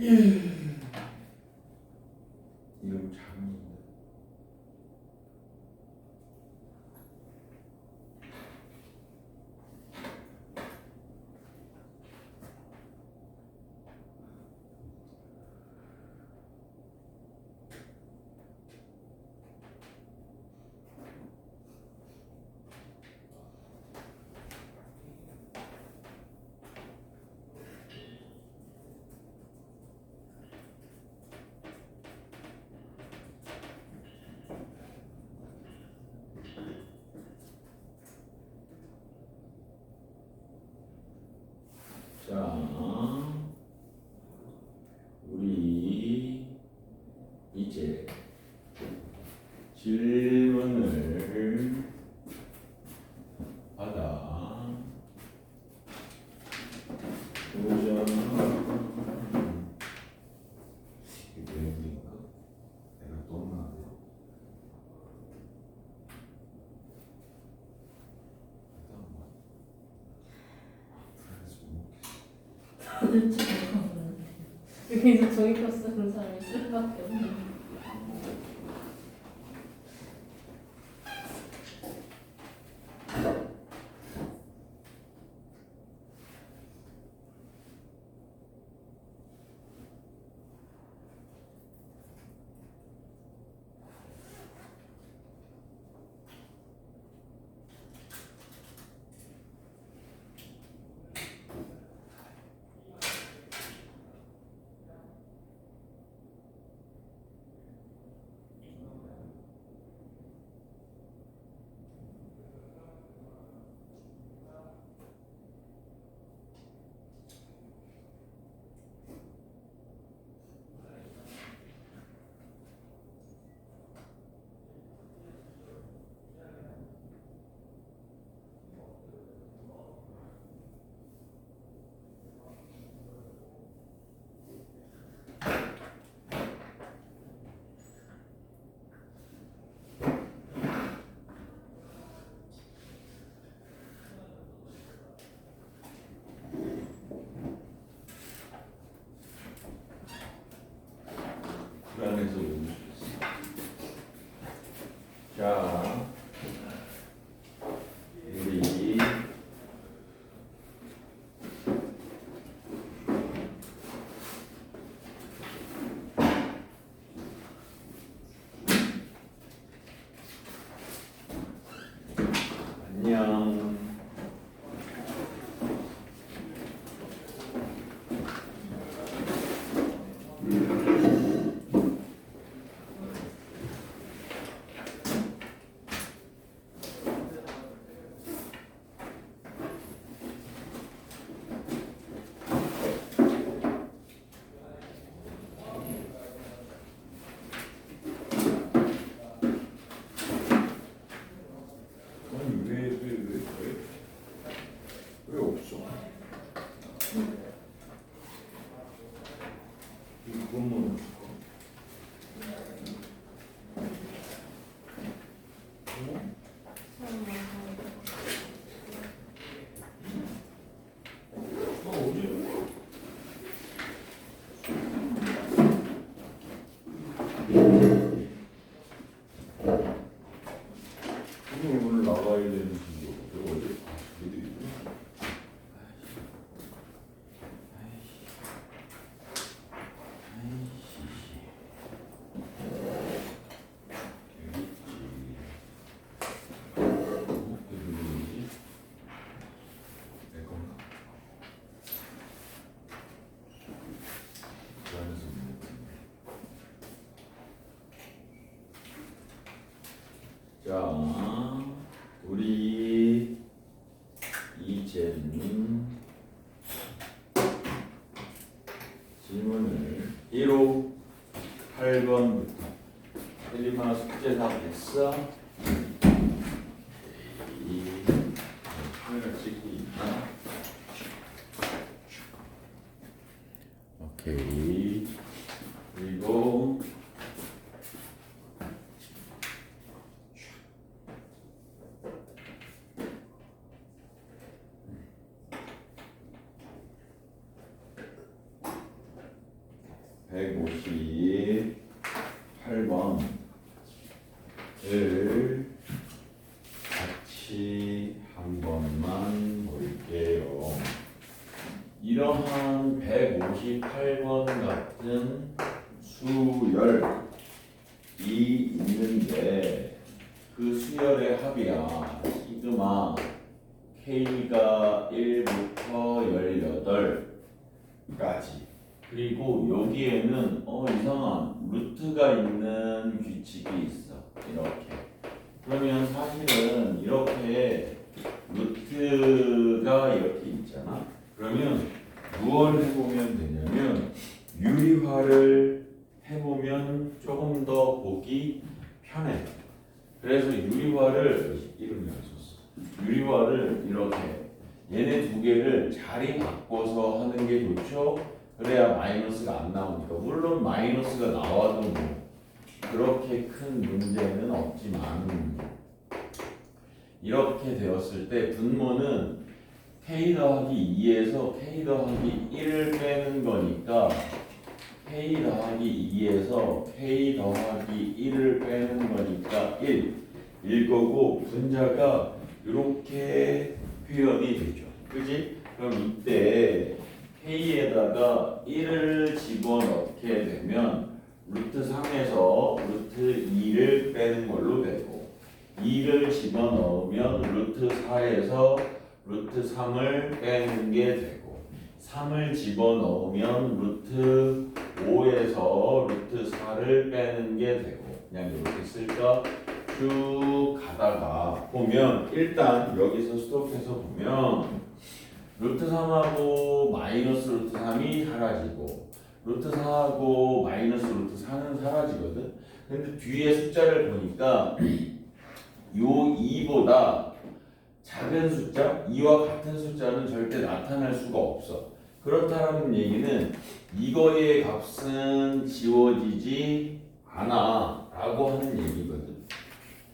이름 참. 자, 우리 이제 질문을 받아 보자. 이게 내용인가? 내가 또 나왔네. 도대체 뭐가 없는데 여기서 종이컵 쓰는 사람이 쓸 수밖에 없네. 불안해서 못 있어. 자, 우리 안녕. 아니 왜 없어? 이것만 없을까? 어디? 오늘 나가야 되는 친구 어디? 어디 있구나. 자, 우리 이제는 질문을 1호 8번부터 혜림아 숙제 다 됐어? 카메라 찍고 있나? 오케이. 그리고 158번을 같이 한 번만 볼게요. 이러한 158번 같은 수열이 있는데 그 수열의 합이야 시그마 K가 1부터 18까지. 그리고 여기에는 이상한 루트가 있는 규칙이 있어. 이렇게. 그러면 사실은 이렇게 루트가 이렇게 있잖아. 그러면 무엇을 해보면 되냐면 유리화를 해보면 조금 더 보기 편해. 그래서 유리화를 이름이 안 썼어. 유리화를 이렇게 얘네 두 개를 자리 바꿔서 하는 게 좋죠. 그래야 마이너스가 안 나오니까. 물론 마이너스가 나와도 뭐 그렇게 큰 문제는 없지만 이렇게 되었을 때 분모는 K 더하기 2에서 K 더하기 1을 빼는 거니까 K 더하기 2에서 K 더하기 1을 빼는 거니까 1일 거고 분자가 이렇게 표현이 되죠. 그지? 그럼 이때 K에다가 1을 집어넣게 되면 루트 3에서 루트 2를 빼는 걸로 되고 2를 집어넣으면 루트 4에서 루트 3을 빼는 게 되고 3을 집어넣으면 루트 5에서 루트 4를 빼는 게 되고 그냥 이렇게 쓸까? 쭉 가다가 보면 일단 여기서 스톱해서 보면 루트 3하고 마이너스 루트 3이 사라지고 루트 4하고 마이너스 루트 4는 사라지거든. 근데 뒤에 숫자를 보니까 요 2보다 작은 숫자, 2와 같은 숫자는 절대 나타날 수가 없어. 그렇다는 얘기는 이거의 값은 지워지지 않아 라고 하는 얘기거든.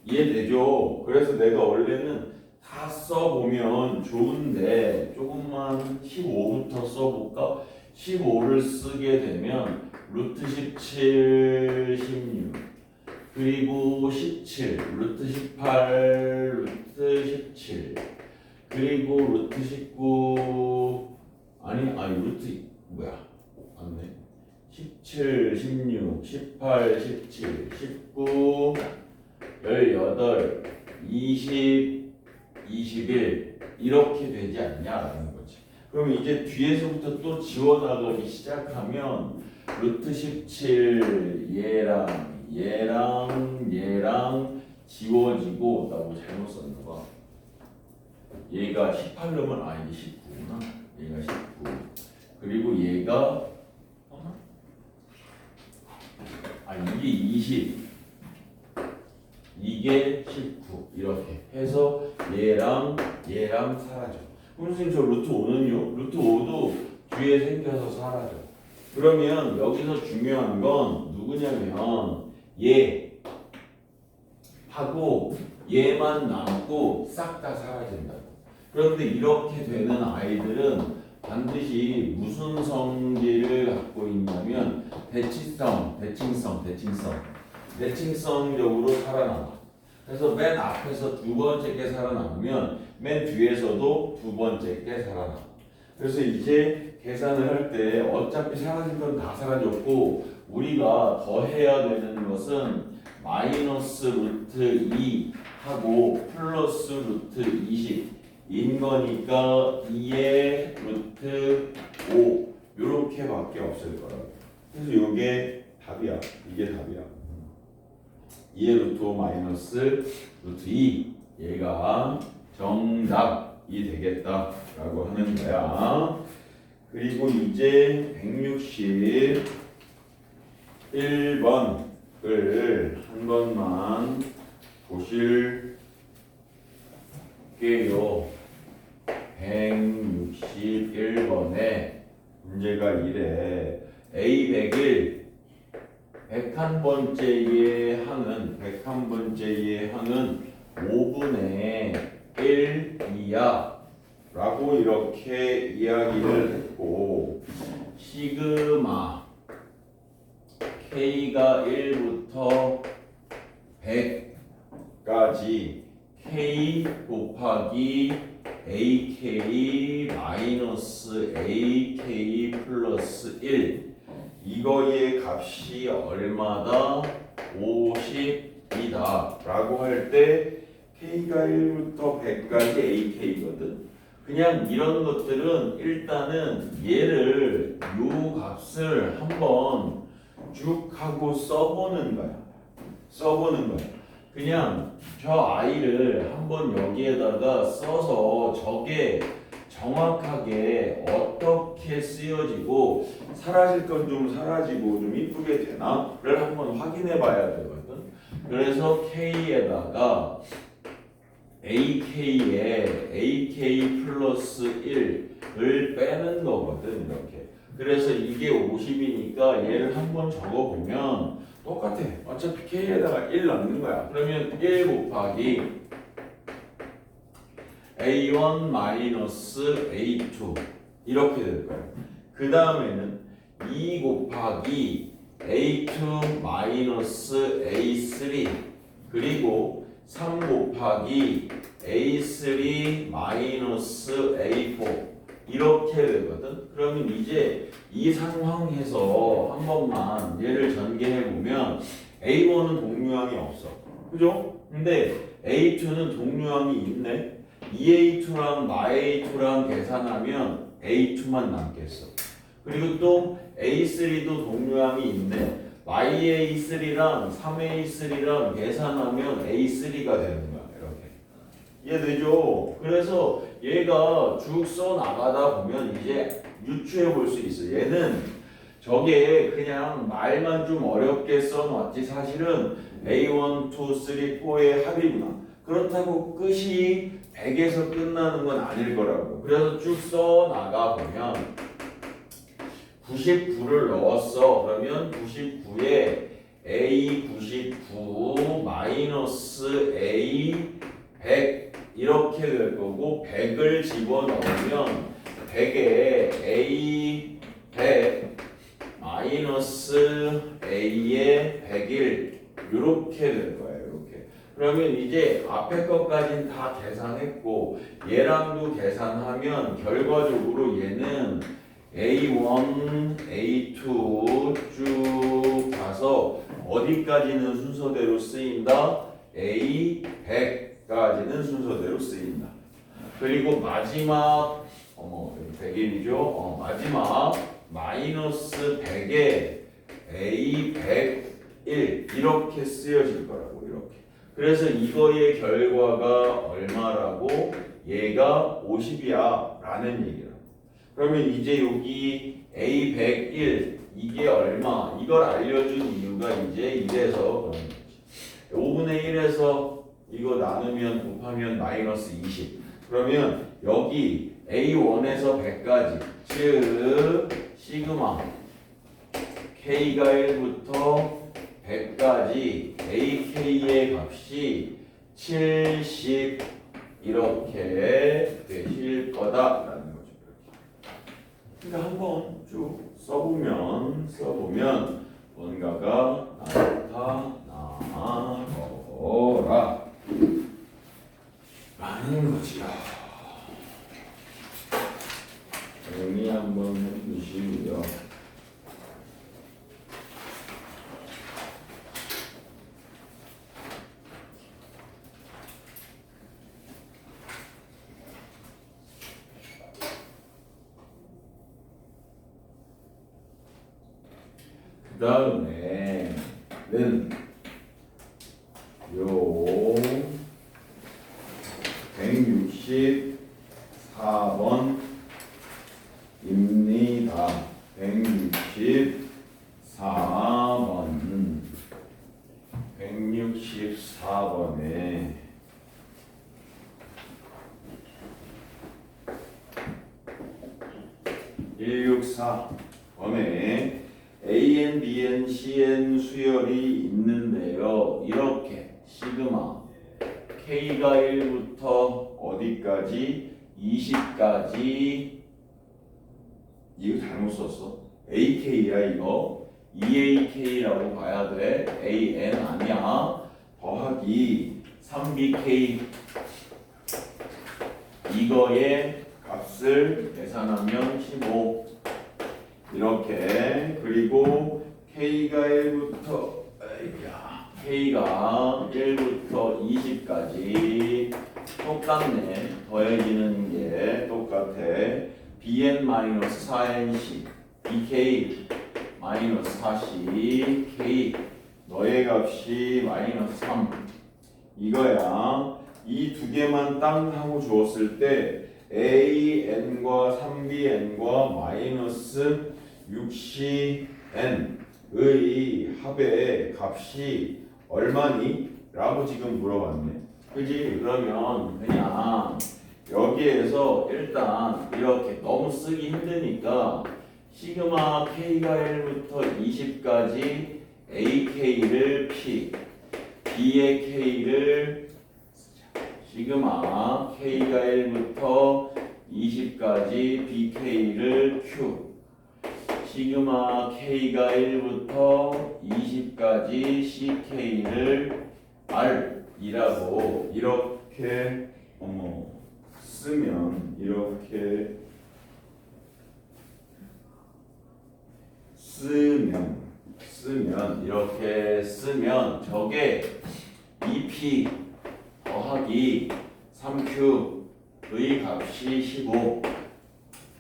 이해되죠? 그래서 내가 원래는 다 써보면 좋은데 조금만 15부터 써볼까? 15를 쓰게 되면 루트 17, 16 그리고 17, 루트 18, 루트 17 그리고 루트 19 아니 루트 뭐야 맞네 17, 16, 18, 17, 19 18, 20, 21 이렇게 되지 않냐라는 거지. 그럼 이제 뒤에서부터 또 지워나가기 시작하면 루트 17 얘랑 지워지고 나 뭐 잘못 썼나 봐. 얘가 18면 이게 19구나. 얘가 19 그리고 얘가 이게 20 이게 19 이렇게 해서 얘랑 사라져. 그럼 선생님 저 루트 5는요? 루트 5도 뒤에 생겨서 사라져. 그러면 여기서 중요한 건 누구냐면 얘하고 얘만 남고 싹 다 사라진다고. 그런데 이렇게 되는 아이들은 반드시 무슨 성질을 갖고 있냐면 대칭성적으로 살아남아. 그래서 맨 앞에서 두 번째 게 살아남으면 맨 뒤에서도 두 번째 게 살아남아. 그래서 이제 계산을 할 때 어차피 사라진 건 다 사라졌고 우리가 더 해야 되는 것은 마이너스 루트 2 하고 플러스 루트 20인 거니까 2의 루트 5 요렇게 밖에 없을 거라고. 그래서 이게 답이야. 이게 답이야. 2의 루트 5 마이너스 루트 2 얘가 정답이 되겠다라고 하는 거야. 그리고 이제 161번을 한 번만 보실게요. 161번에 문제가 이래. A101 101번째의 항은 5분의 1이야 라고 이렇게 이야기를 했고 시그마 K가 1부터 100까지 K 곱하기 AK 마이너스 AK 플러스 1 이거의 값이 얼마다? 50이다 라고 할 때 K가 1부터 100까지 AK거든. 그냥 이런 것들은 일단은 얘를 요 값을 한번 쭉 하고 써보는 거야. 그냥 저 아이를 한번 여기에다가 써서 저게 정확하게 어떻게 쓰여지고 사라질 건 좀 사라지고 좀 이쁘게 되나를 한번 확인해 봐야 되거든. 그래서 K에다가 AK에 AK 플러스 1을 빼는 거거든. 이렇게. 그래서 이게 50이니까 얘를 한번 적어보면 똑같아. 어차피 K에다가 1 넣는 거야. 그러면 1 곱하기 A1 마이너스 A2 이렇게 될 거야. 그 다음에는 2 곱하기 A2 마이너스 A3 그리고 3 곱하기 A3 마이너스 A4 이렇게 되거든. 그러면 이제 이 상황에서 한 번만 얘를 전개해 보면 A1은 동류항이 없어. 그죠? 근데 A2는 동류항이 있네. 2A2랑 마A2랑 계산하면 A2만 남겠어. 그리고 또 A3도 동류항이 있네. YA3랑 3A3랑 계산하면 A3가 되는 거야. 이렇게. 이해되죠? 그래서 얘가 쭉 써나가다 보면 이제 유추해 볼 수 있어. 얘는 저게 그냥 말만 좀 어렵게 써놨지 사실은 A1, 2, 3, 4의 합이구나. 그렇다고 끝이 100에서 끝나는 건 아닐 거라고. 그래서 쭉 써나가 보면 99를 넣었어. 그러면 99에 A99 마이너스 A100 이렇게 될 거고 100을 집어넣으면 100에 A100 마이너스 A의 101 이렇게 될 거예요. 이렇게. 그러면 이제 앞에 것까지는 다 계산했고 얘랑도 계산하면 결과적으로 얘는 A1, A2 쭉 가서 어디까지는 순서대로 쓰인다? A100까지는 순서대로 쓰인다. 그리고 마지막 101이죠. 마지막 마이너스 100에 A101 이렇게 쓰여질 거라고. 이렇게. 그래서 이거의 결과가 얼마라고? 얘가 50이야 라는 얘기야. 그러면 이제 여기 A101 이게 얼마? 이걸 알려준 이유가 이제 이래서 그런 거지. 5분의 1에서 이거 나누면 곱하면 마이너스 20. 그러면 여기 A1에서 100까지 즉 시그마 K가 1부터 100까지 AK의 값이 70 이렇게 되실 거다라는 거죠. 그러니까 한번 쭉 써보면 뭔가가 나타나거라 라는 거지요. 정리 한번 해주시고요. 그 다음에는 요 164번 입니다. 164번에 164번에 AN, BN, CN 수열이 있는데요. 이렇게 시그마 K가 1부터 어디까지? 20까지 이거 잘못 썼어. AK야 이거. 2ak라고 봐야 돼. an 아니야. 더하기 3bk 이거의 값을 계산하면 15 이렇게. 그리고 k가 1부터 k가 1부터 20까지 똑같네. 더해지는 게 똑같아. bn-4nc bk 마이너스 4c k 너의 값이 마이너스 3 이거야. 이 두 개만 땅 하고 주었을 때 an과 3bn과 마이너스 6cn의 합의 값이 얼마니? 라고 지금 물어봤네. 그지? 그러면 그냥 여기에서 일단 이렇게 너무 쓰기 힘드니까 시그마 k가 1부터 20까지 ak를 p b의 k를 시그마 k가 1부터 20까지 bk를 q 시그마 k가 1부터 20까지 ck를 r이라고 이렇게 쓰면 이렇게 이렇게 쓰면 저게 2p 더하기 3q의 값이 15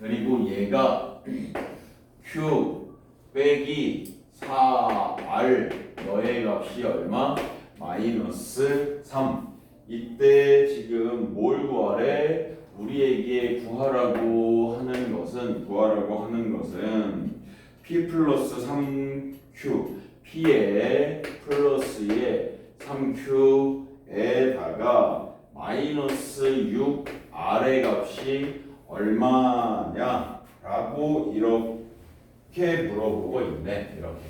그리고 얘가 q 빼기 4r 너의 값이 얼마? 마이너스 3 이때 지금 뭘 구하래? 우리에게 구하라고 하는 것은 p 플러스 3q p에 플러스에 3q에다가 마이너스 6r의 값이 얼마냐 라고 이렇게 물어보고 있네. 이렇게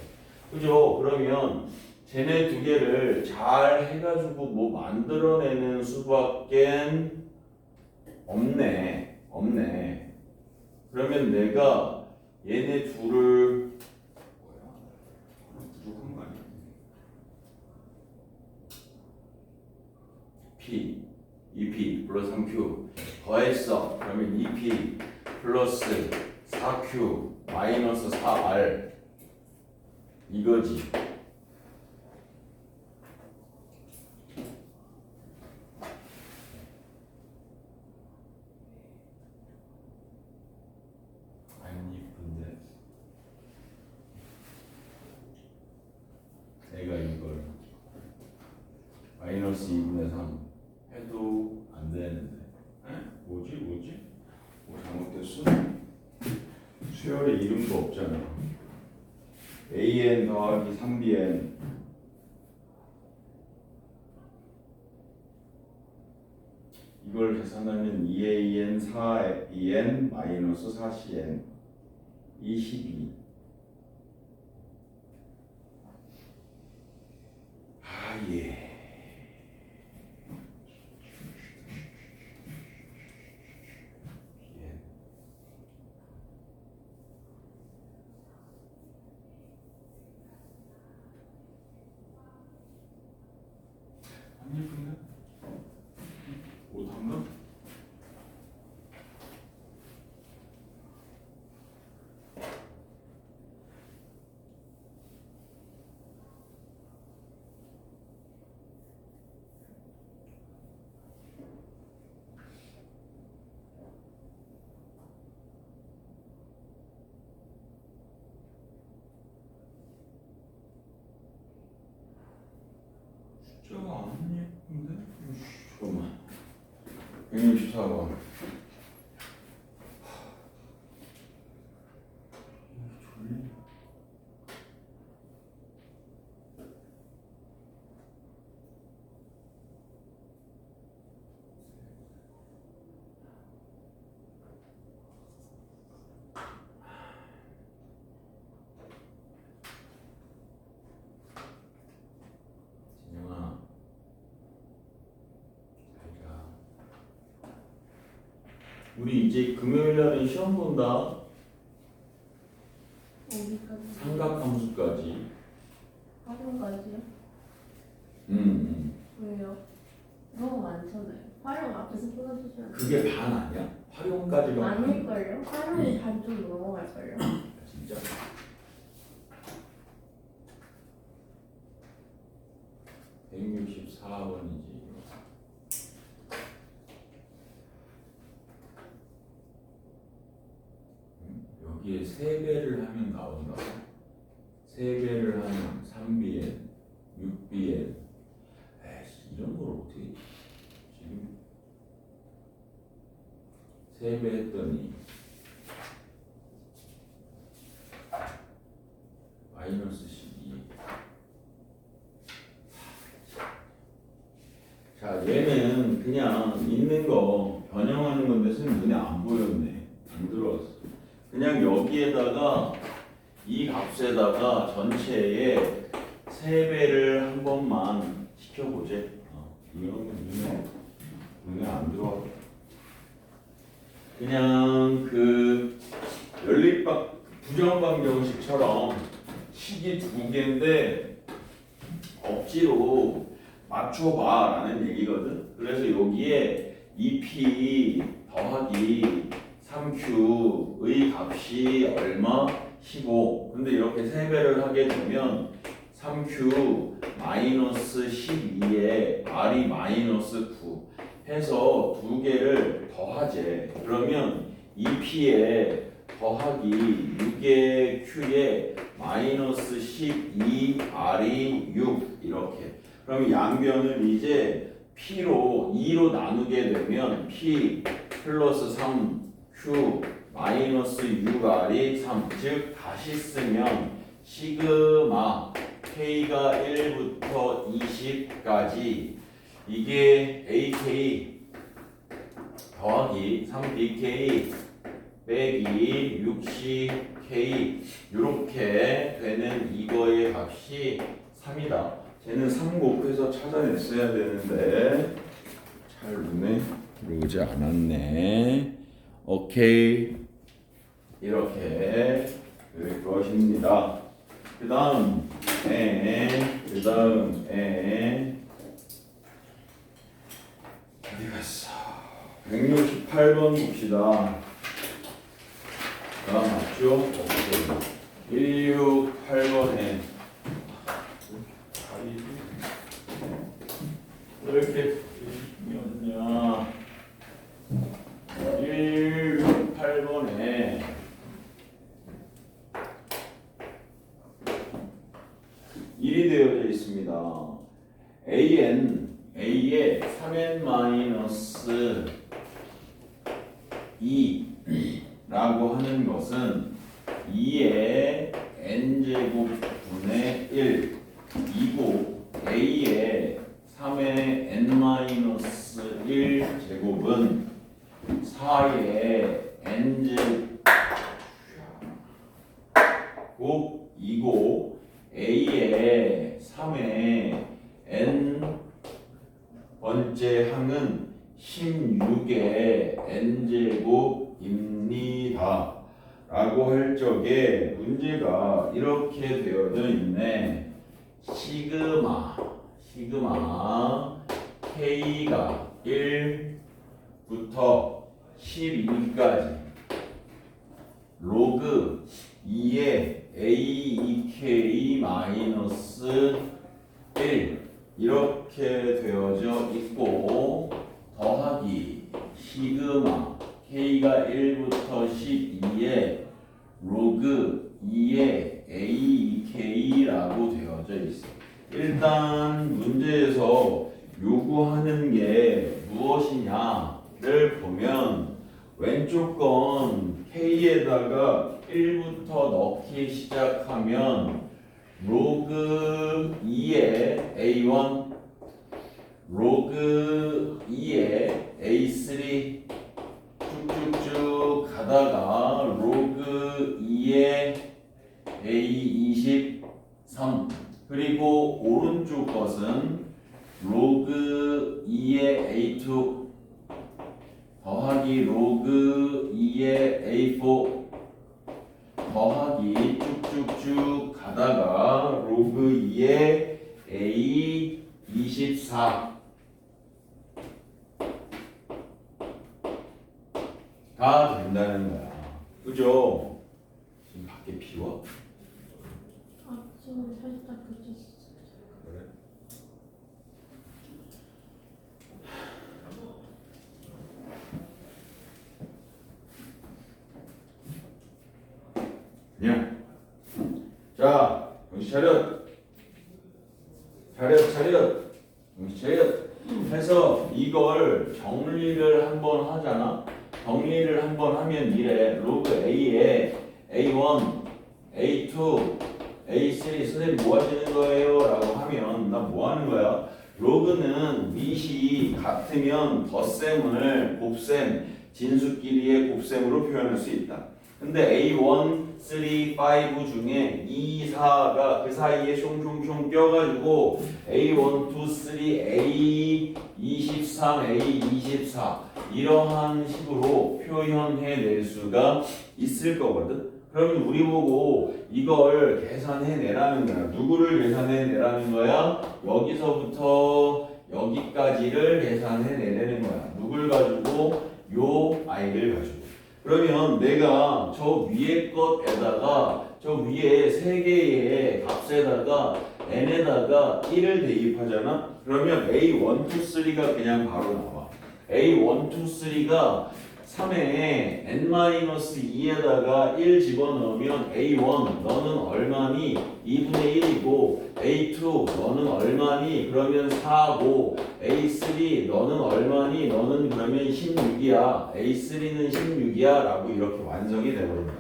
그죠? 그러면 쟤네 두 개를 잘 해가지고 뭐 만들어내는 수밖에 없네. 그러면 내가 얘네 둘을 부족한 거 아니야? p 2p 플러스 3q 더했어. 그러면 2p 플러스 4q 마이너스 4r 이거지. 안 이쁜데 내가 이걸 마이너스 2분의 3 해도 안 되는데 뭐지? 뭐 잘못됐어? 수열에 이름도 없잖아. an 더하기 3bn 이걸 계산하면 2an 4bn 마이너스 4cn 22 예. 안 예쁜데? 못한가? 숫자가 안 예쁜데? 잠깐만 164번 진영아 잘가. 우리 이제 금요일 날은 시험 본다. 어디까지? 삼각함수까지. 활용까지요? 음. 왜요? 너무 많잖아요. 활용 앞에서 끊어주시면 그게 반 아니야? 활용까지가 반. 아닐걸요? 활용이 반 좀 넘어갈걸요? 진짜? (164번이지) 여기에 3배를 하면 나온다. 3배를 하면 3bn, 6bn. 에이씨, 이런 걸 어떻게 지금 3배 했더니 마이너스 12. 자, 얘는 그냥 있는 거 변형하는 건데 선생님 눈에 안 보였네. 안 들어왔어. 그냥 여기에다가 이 값에다가 전체에 3배를 한 번만 시켜보재. 이런 건 눈에 안 들어와. 그냥 그 부정방정식처럼 식이 2개인데 억지로 맞춰봐 라는 얘기거든. 그래서 여기에 2p 더하기 3q의 값이 얼마? 15. 근데 이렇게 3배를 하게 되면 3q 마이너스 12에 r이 마이너스 9 해서 2개를 더하재. 그러면 2p에 더하기 6의 q에 마이너스 12r이 6 이렇게. 그럼 양변을 이제 p로 2로 나누게 되면 p 플러스 3 q 마이너스 6r이 3. 즉 다시 쓰면 시그마 k가 1부터 20까지 이게 ak 더하기 3bk 빼기 6ck 이렇게 되는 이거의 값이 3이다. 쟤는 3 곱해서 찾아냈어야 되는데 잘 눈에 들어오지 않았네. 오케이, 이렇게 될 것입니다. 그 다음에 어디 갔어? 168번 봅시다. 맞죠? 오케이. 168번에 왜 이렇게 였냐? 168번에 일이 되어져 있습니다. a에 3n 마이너스 2라고 하는 것은 2의 n제곱분의 1 이고 a의 3의 n-1 제곱은 4의 n제곱 이고 a의 3의 n 번째 항은 16의 n제곱입니다 라고 할 적에 문제가 이렇게 되어져 있네. 시그마 k가 1부터 12까지 로그 2의 aek 마이너스 1 이렇게 되어져 있고 더하기 시그마 k가 1부터 12에 로그 2의 aek라고 되어져 있어. 일단 문제에서 요구하는 게 무엇이냐를 보면 왼쪽 건 k에다가 1부터 넣기 시작하면 로그 2의 a1 로그 2의 a3 쭉쭉쭉 가다가 로그 2의 a23 그리고 오른쪽 것은 로그 2의 a2 더하기 로그 2의 a4 더하기 쭉쭉 가다가 로그 2의 A 24 가 된다는 거야. 그죠? 지금 밖에 비워? 아, 좀 살짝 그쳤어. 그래? 그냥 자, 정신 차렷. 정신 차렷. 해서 이걸 정리를 한번 하잖아. 정리를 한번 하면 이래. 로그 A에 A1, A2, A3 선생님 뭐 하시는 거예요? 라고 하면 나 뭐 하는 거야? 로그는 밑이 같으면 덧셈을 곱셈, 진수끼리의 곱셈으로 표현할 수 있다. 근데 A1, 3, 5 중에 2, 4가 그 사이에 숑숑숑 껴가지고 A1, 2, 3, A 23, A 24 이러한 식으로 표현해낼 수가 있을 거거든. 그러면 우리 보고 이걸 계산해내라는 거야. 누구를 계산해내라는 거야? 여기서부터 여기까지를 계산해내라는 거야. 누굴 가지고? 요 아이를 가지고. 그러면 내가 저 위에 것에다가 저 위에 세 개의 값에다가 n에다가 1을 대입하잖아. 그러면 A1, 2, 3가 그냥 바로 나와. A1, 2, 3가 3에 n-2에다가 1 집어넣으면 A1 너는 얼마니? 2분의 1이고 A2 너는 얼마니? 그러면 4고 A3 너는 얼마니? 너는 그러면 16이야. A3는 16이야 라고 이렇게 완성이 되버린다.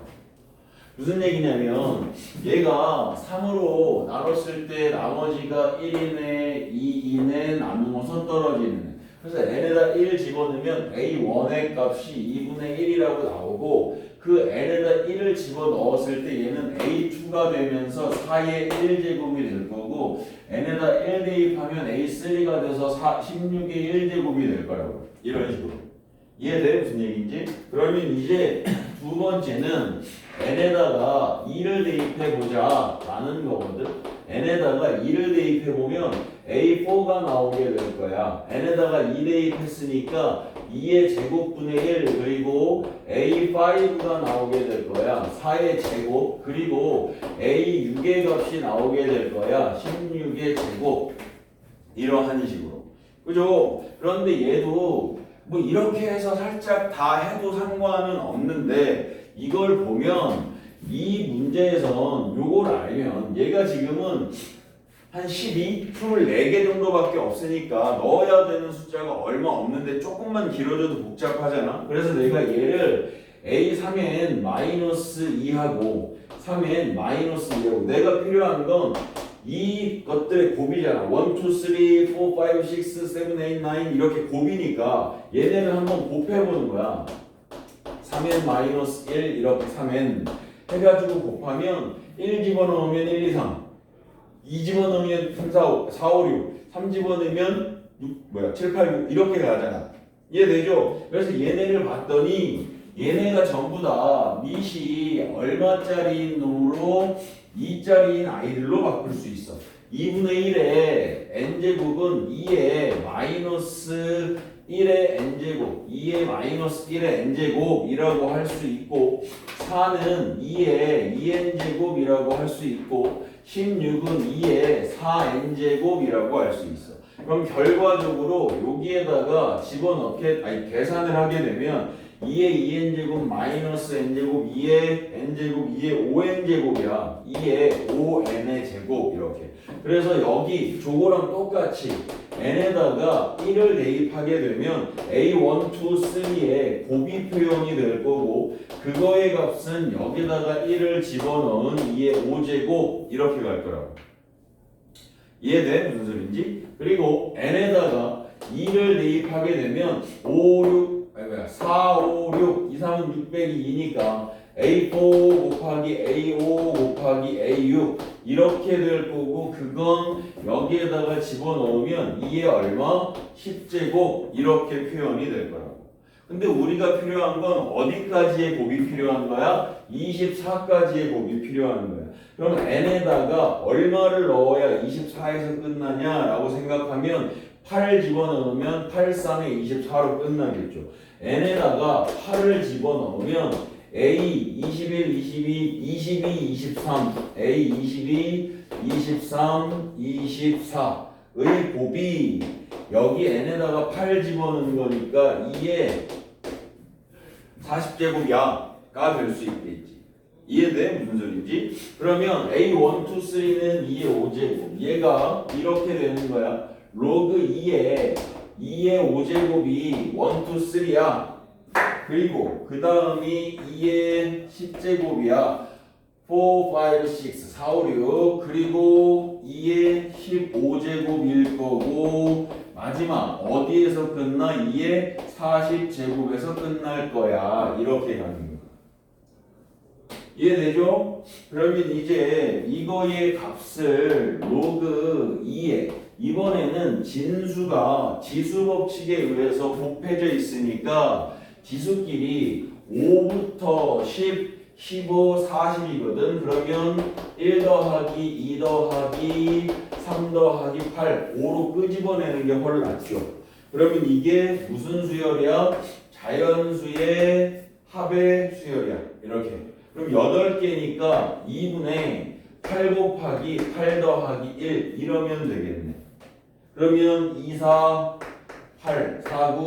무슨 얘기냐면 얘가 3으로 나눴을 때 나머지가 1이네 2이네 나누어서 떨어지는. 그래서 n에다 1 집어넣으면 a1의 값이 2분의 1이라고 나오고 그 n에다 1을 집어넣었을 때 얘는 a2가 되면서 4의 1제곱이 될 거고 n에다 1 대입하면 a3가 돼서 16의 1제곱이 될 거라고. 이런 식으로. 이해돼? 무슨 얘기인지? 그러면 이제 두 번째는 n에다가 2를 대입해보자 라는 거거든. n에다가 2를 대입해보면 A4가 나오게 될 거야. n에다가 2 대입했으니까 2의 제곱분의 1 그리고 A5가 나오게 될 거야. 4의 제곱 그리고 A6의 값이 나오게 될 거야. 16의 제곱 이러한 식으로. 그죠? 그런데 얘도 뭐 이렇게 해서 살짝 다 해도 상관은 없는데 이걸 보면 이 문제에선 요걸 알면 얘가 지금은 한 12, 24개 정도밖에 없으니까 넣어야 되는 숫자가 얼마 없는데 조금만 길어져도 복잡하잖아. 그래서 내가 얘를 A3n 마이너스 2하고 3n 마이너스 2하고 내가 필요한 건 이 것들의 곱이잖아. 1, 2, 3, 4, 5, 6, 7, 8, 9 이렇게 곱이니까 얘네를 한번 곱해보는 거야. 3n 마이너스 1 이렇게 3n 해가지고 곱하면 1 집어넣으면 1, 2, 3 2 집어넣으면 3, 4, 5, 4, 5, 6 3 집어넣으면 7, 8, 9 이렇게 가잖아. 이해되죠? 그래서 얘네를 봤더니 얘네가 전부 다 밑이 얼마짜리인 놈으로 2짜리인 아이들로 바꿀 수 있어. 2분의 1의 n제곱은 2의 마이너스 1의 n제곱 2의 마이너스 1의 n제곱이라고 할 수 있고 4는 2의 2n제곱이라고 할 수 있고 16은 2의 4n제곱이라고 할 수 있어. 그럼 결과적으로 여기에다가 계산을 하게 되면 2의 2n제곱 마이너스 n제곱 2의 n제곱 2의 5n제곱이야. 2의 5n의 제곱 이렇게. 그래서 여기 저거랑 똑같이 n에다가 1을 대입하게 되면 A1, 2, 3의 곱이 표현이 될 거고 그거의 값은 여기다가 1을 집어넣은 2의 5제곱 이렇게 갈 거라고. 이해돼? 무슨 소린지? 그리고 n에다가 2를 대입하게 되면 4, 5, 6 이상은 602니까 A4 곱하기 A5 곱하기 A6 이렇게 될 거고 그건 여기에다가 집어넣으면 2의 얼마? 10제곱 이렇게 표현이 될 거라고. 근데 우리가 필요한 건 어디까지의 곱이 필요한 거야? 24까지의 곱이 필요한 거야. 그럼 n에다가 얼마를 넣어야 24에서 끝나냐라고 생각하면 8 집어넣으면 8, 3에 24로 끝나겠죠. n에다가 8을 집어넣으면 A 21, 22, 22, 23, A 22, 23, 24의 곱이 여기 n에다가 8 집어넣는 거니까 2에 40제곱이야가 될 수 있겠지. 이해돼? 무슨 소리인지? 그러면 A1, 2, 3는 2의 5제곱. 얘가 이렇게 되는 거야. 로그 2의 5제곱이 1, 2, 3야. 그리고 그 다음이 2의 10제곱이야. 4, 5, 6, 4, 5, 6. 그리고 2의 15제곱일 거고 마지막 어디에서 끝나? 2의 40제곱에서 끝날 거야. 이렇게 가는 거야. 이해되죠? 그러면 이제 이거의 값을 로그 2에 이번에는 진수가 지수법칙에 의해서 곱해져 있으니까 지수끼리 5부터 10, 15, 40이거든. 그러면 1 더하기 2 더하기 3 더하기 8 5로 끄집어내는 게 훨 낫죠. 그러면 이게 무슨 수열이야? 자연수의 합의 수열이야. 이렇게. 그럼 8개니까 2분의 8 곱하기 8 더하기 1 이러면 되겠네. 그러면 2, 4, 8, 4, 9,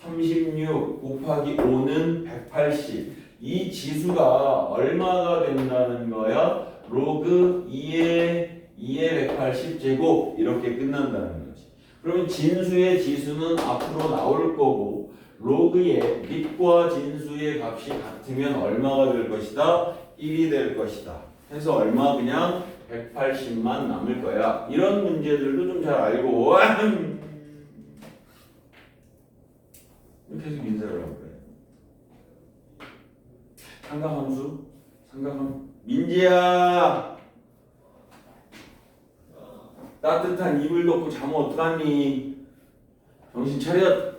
36 곱하기 5는 180. 이 지수가 얼마가 된다는 거야? 로그 2의 180제곱 이렇게 끝난다는 거지. 그러면 진수의 지수는 앞으로 나올 거고 로그의 밑과 진수의 값이 같으면 얼마가 될 것이다? 1이 될 것이다. 해서 얼마? 그냥 180만 남을 거야. 이런 문제들도 좀 잘 알고 계속 인사를 하고 그래. 삼각함수? 삼각함 민지야 따뜻한 이불 덮고 자면 어떡하니? 정신 차렷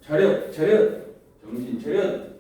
차렷 정신 차렷.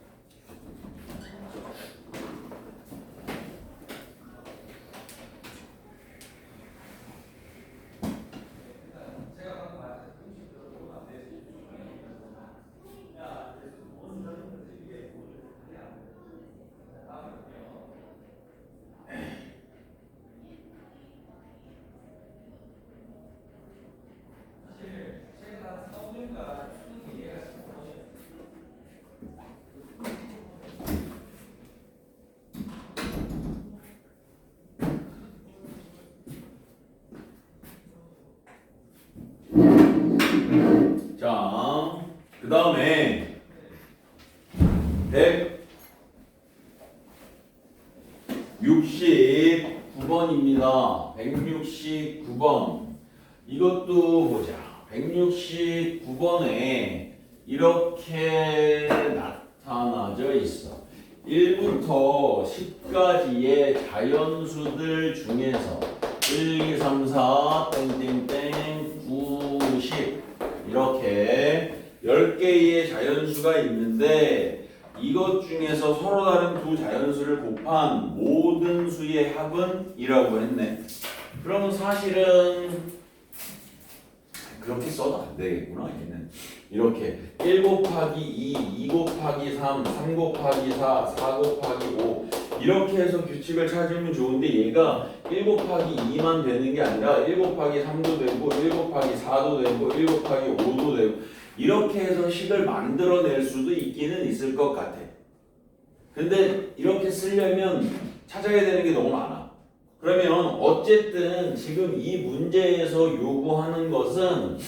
자, 그 다음에 169번입니다. 169번. 이것도 보자. 169번에 이렇게 나타나져 있어. 1부터 10까지의 자연수들 중에서 1, 2, 3, 4, 땡땡땡, 9, 10 이렇게 10개의 자연수가 있는데 이것 중에서 서로 다른 두 자연수를 곱한 모든 수의 합은 이라고 했네. 그러면 사실은 그렇게 써도 안 되겠구나. 얘는 이렇게 1 곱하기 2, 2 곱하기 3, 3 곱하기 4, 4 곱하기 5 이렇게 해서 규칙을 찾으면 좋은데 얘가 1 곱하기 2만 되는 게 아니라 1 곱하기 3도 되고 1 곱하기 4도 되고 1 곱하기 5도 되고 이렇게 해서 식을 만들어낼 수도 있기는 있을 것 같아. 근데 이렇게 쓰려면 찾아야 되는 게 너무 많아. 그러면 어쨌든 지금 이 문제에서 요구하는 것은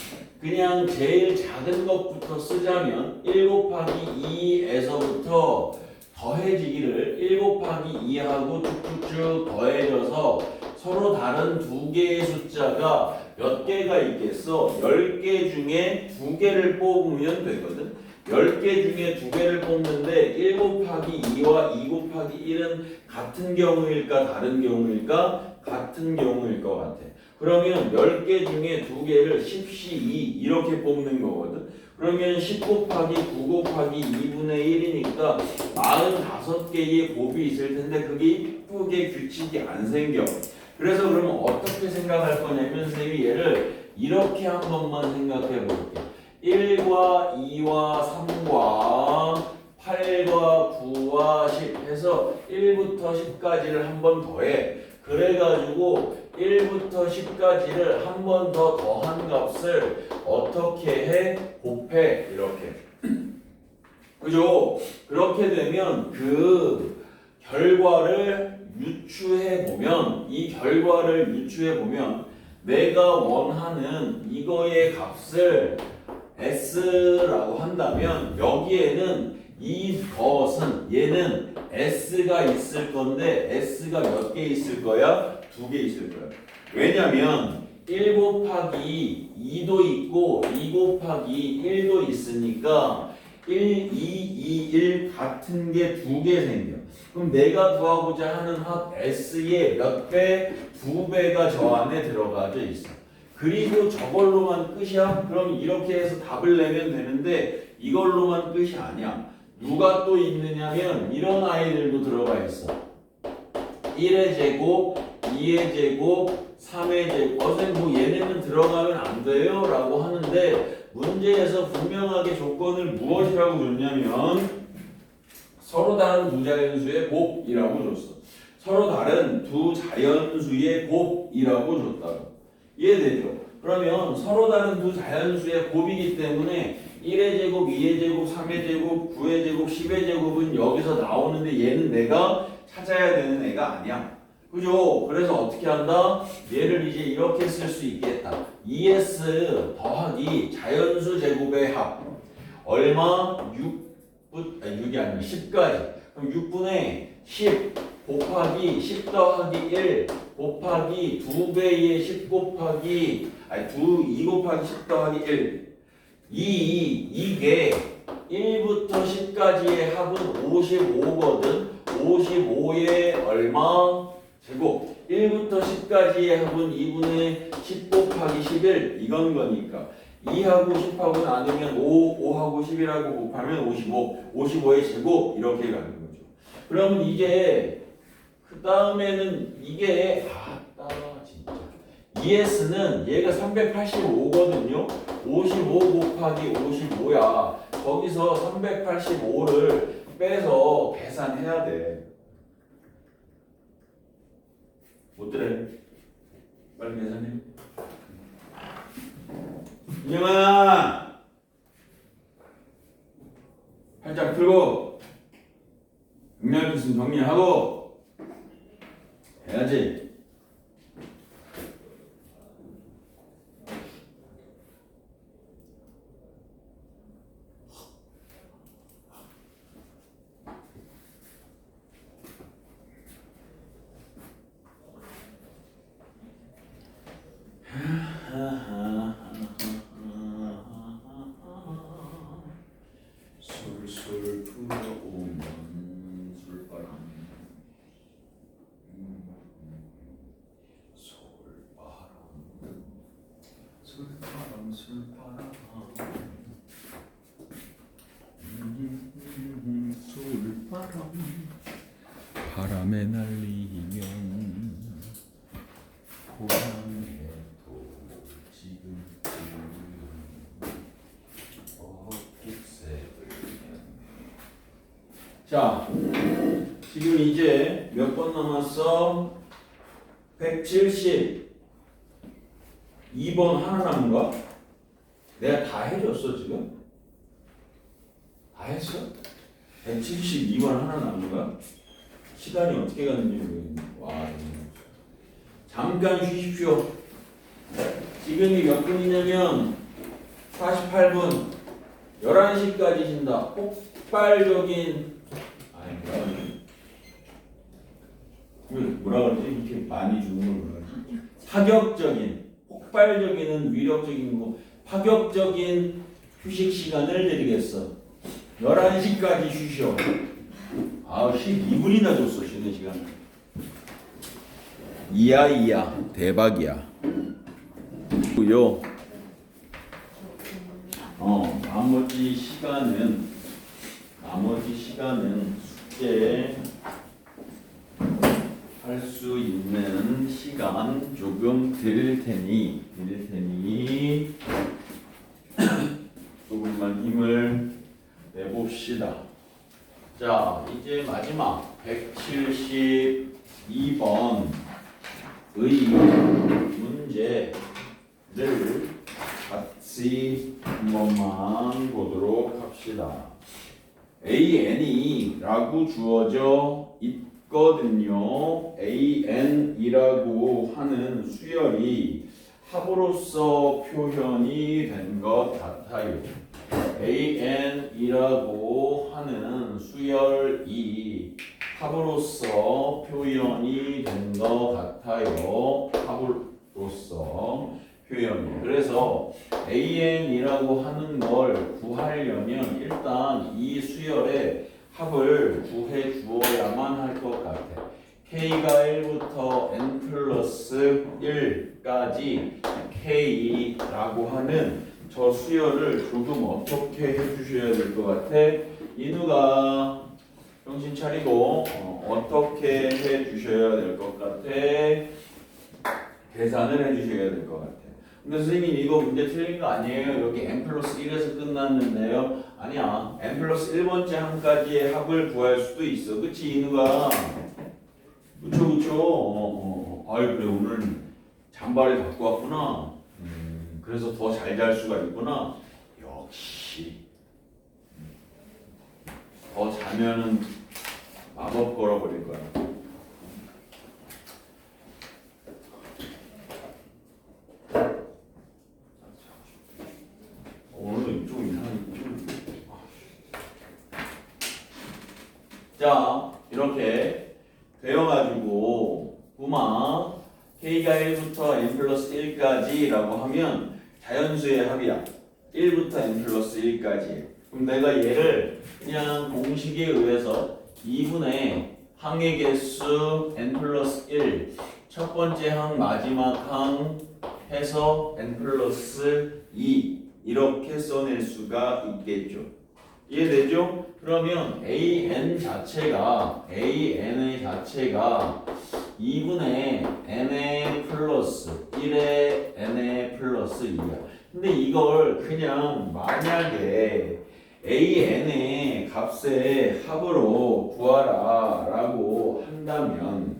그냥 제일 작은 것부터 쓰자면 1 곱하기 2에서부터 더해지기를 1 곱하기 2하고 쭉쭉쭉 더해져서 서로 다른 두 개의 숫자가 몇 개가 있겠어? 10개 중에 2개를 뽑으면 되거든. 10개 중에 2개를 뽑는데 1 곱하기 2와 2 곱하기 1은 같은 경우일까 다른 경우일까? 같은 경우일 것 같아. 그러면 10개 중에 2개를 10시 2 이렇게 뽑는 거거든. 그러면 10 곱하기 9 곱하기 2분의 1이니까 45개의 곱이 있을 텐데 그게 이쁘게 규칙이 안 생겨. 그래서 그러면 어떻게 생각할 거냐면 선생님이 얘를 이렇게 한 번만 생각해 볼게. 1과 2와 3과 8과 9와 10 해서 1부터 10까지를 한 번 더해. 그래가지고 1부터 10까지를 한 번 더 더한 값을 어떻게 해? 곱해. 이렇게. 그죠? 그렇게 되면 그 결과를 유추해 보면, 이 결과를 유추해 보면 내가 원하는 이거의 값을 S라고 한다면 여기에는 이것은 얘는 S가 있을 건데 S가 몇 개 있을 거야? 2개 있을 거야. 왜냐면 1 곱하기 2도 있고 2 곱하기 1도 있으니까 1, 2, 1 같은 게 2개 생겨. 그럼 내가 구하고자 하는 합 S의 몇 배? 2배가 저 안에 들어가져 있어. 그리고 저걸로만 끝이야? 그럼 이렇게 해서 답을 내면 되는데 이걸로만 끝이 아니야. 누가 또 있느냐면 이런 아이들도 들어가 있어. 1의 제곱, 2의 제곱, 3의 제곱. 선생님 뭐 얘네는 들어가면 안 돼요? 라고 하는데 문제에서 분명하게 조건을 무엇이라고 줬냐면 서로 다른 두 자연수의 곱이라고 줬어. 서로 다른 두 자연수의 곱이라고 줬다고. 이해되죠? 그러면 서로 다른 두 자연수의 곱이기 때문에 1의 제곱, 2의 제곱, 3의 제곱, 9의 제곱, 10의 제곱은 여기서 나오는데 얘는 내가 찾아야 되는 애가 아니야. 그죠? 그래서 어떻게 한다? 얘를 이제 이렇게 쓸 수 있겠다. 2s 더하기 자연수 제곱의 합. 얼마? 6이 아니라 10까지. 그럼 6분의 10 곱하기 10 더하기 1 곱하기 2배의 10 곱하기 2 곱하기 10 더하기 1 이게 1부터 10까지의 합은 55거든. 55의 얼마? 제곱. 1부터 10까지의 합은 2분의 10 곱하기 11 이건 거니까 2하고 10하고 나누면 5하고 11하고 곱하면 55 55의 제곱 이렇게 가는 거죠. 그러면 이제 그 다음에는 이게 진짜 ES는 얘가 385거든요. 55 곱하기 55야. 거기서 385를 빼서 계산해야 돼. 못들래? 빨리 계산해. 인영아, 팔짝 풀고 응답 있으면 정리하고 해야지. 술술 불어오면 술바람 술바람 술바람 바람에 날리면 고향에도 지금 자, 지금 이제 몇 번 남았어? 172번 하나 남은가? 내가 다 해줬어 지금? 다 했어? 172번 하나 남은가? 시간이 어떻게 가는지 모르겠네. 와, 잠깐 쉬십시오. 지금이 몇 분이냐면 48분 11시까지 쉰다. 폭발적인 뭐라 그러지? 이렇게 많이 주는 걸 뭐라 그러지? 파격적인, 폭발적인은 위력적인 거, 파격적인 휴식 시간을 드리겠어. 11시까지 쉬셔. 12분이나 줬어, 쉬는 시간. 이야, 대박이야. 요 나머지 시간은 숙제 할 수 있는 시간 조금 드릴 테니 조금만 힘을 내봅시다. 자, 이제 마지막 172번의 문제를 같이 한 번만 보도록 합시다. AN이라고 주어져 있거든요. AN이라고 하는 수열이 합으로서 표현이 된 것 같아요. AN이라고 하는 수열이 합으로서 표현이 된 것 같아요. 합으로서 표현이. 그래서 AN이라고 하는 걸 구하려면 일단 이 수열의 합을 구해 주어야만 할 것 같아. K가 1부터 N 플러스 1까지 K라고 하는 저 수열을 조금 어떻게 해주셔야 될 것 같아? 인우가 정신 차리고 어떻게 해주셔야 될 것 같아? 계산을 해주셔야 될 것 같아. 근데 선생님 이거 문제 틀린 거 아니에요? 여기 n 플러스 1에서 끝났는데요? 아니야. n 플러스 1번째 항까지의 합을 구할 수도 있어. 그치 인우가? 그쵸. 아유 그래 오늘 잠바를 갖고 왔구나. 그래서 더 잘 잘 수가 있구나. 역시 더 자면은 마법 걸어버릴 거야. 오늘은 좀 이상하게 자 이렇게 되어가지고 구마 K가 1부터 N 플러스 1까지 라고 하면 자연수의 합이야. 1부터 N 플러스 1까지. 그럼 내가 얘를 그냥 공식에 의해서 2분의 항의 개수 N 플러스 1 첫 번째 항 마지막 항 해서 N 플러스 2 이렇게 써낼 수가 있겠죠. 이해되죠? 그러면 AN의 자체가 2분의 NA 플러스 1의 NA 플러스 2야. 근데 이걸 그냥 만약에 AN의 값의 합으로 구하라 라고 한다면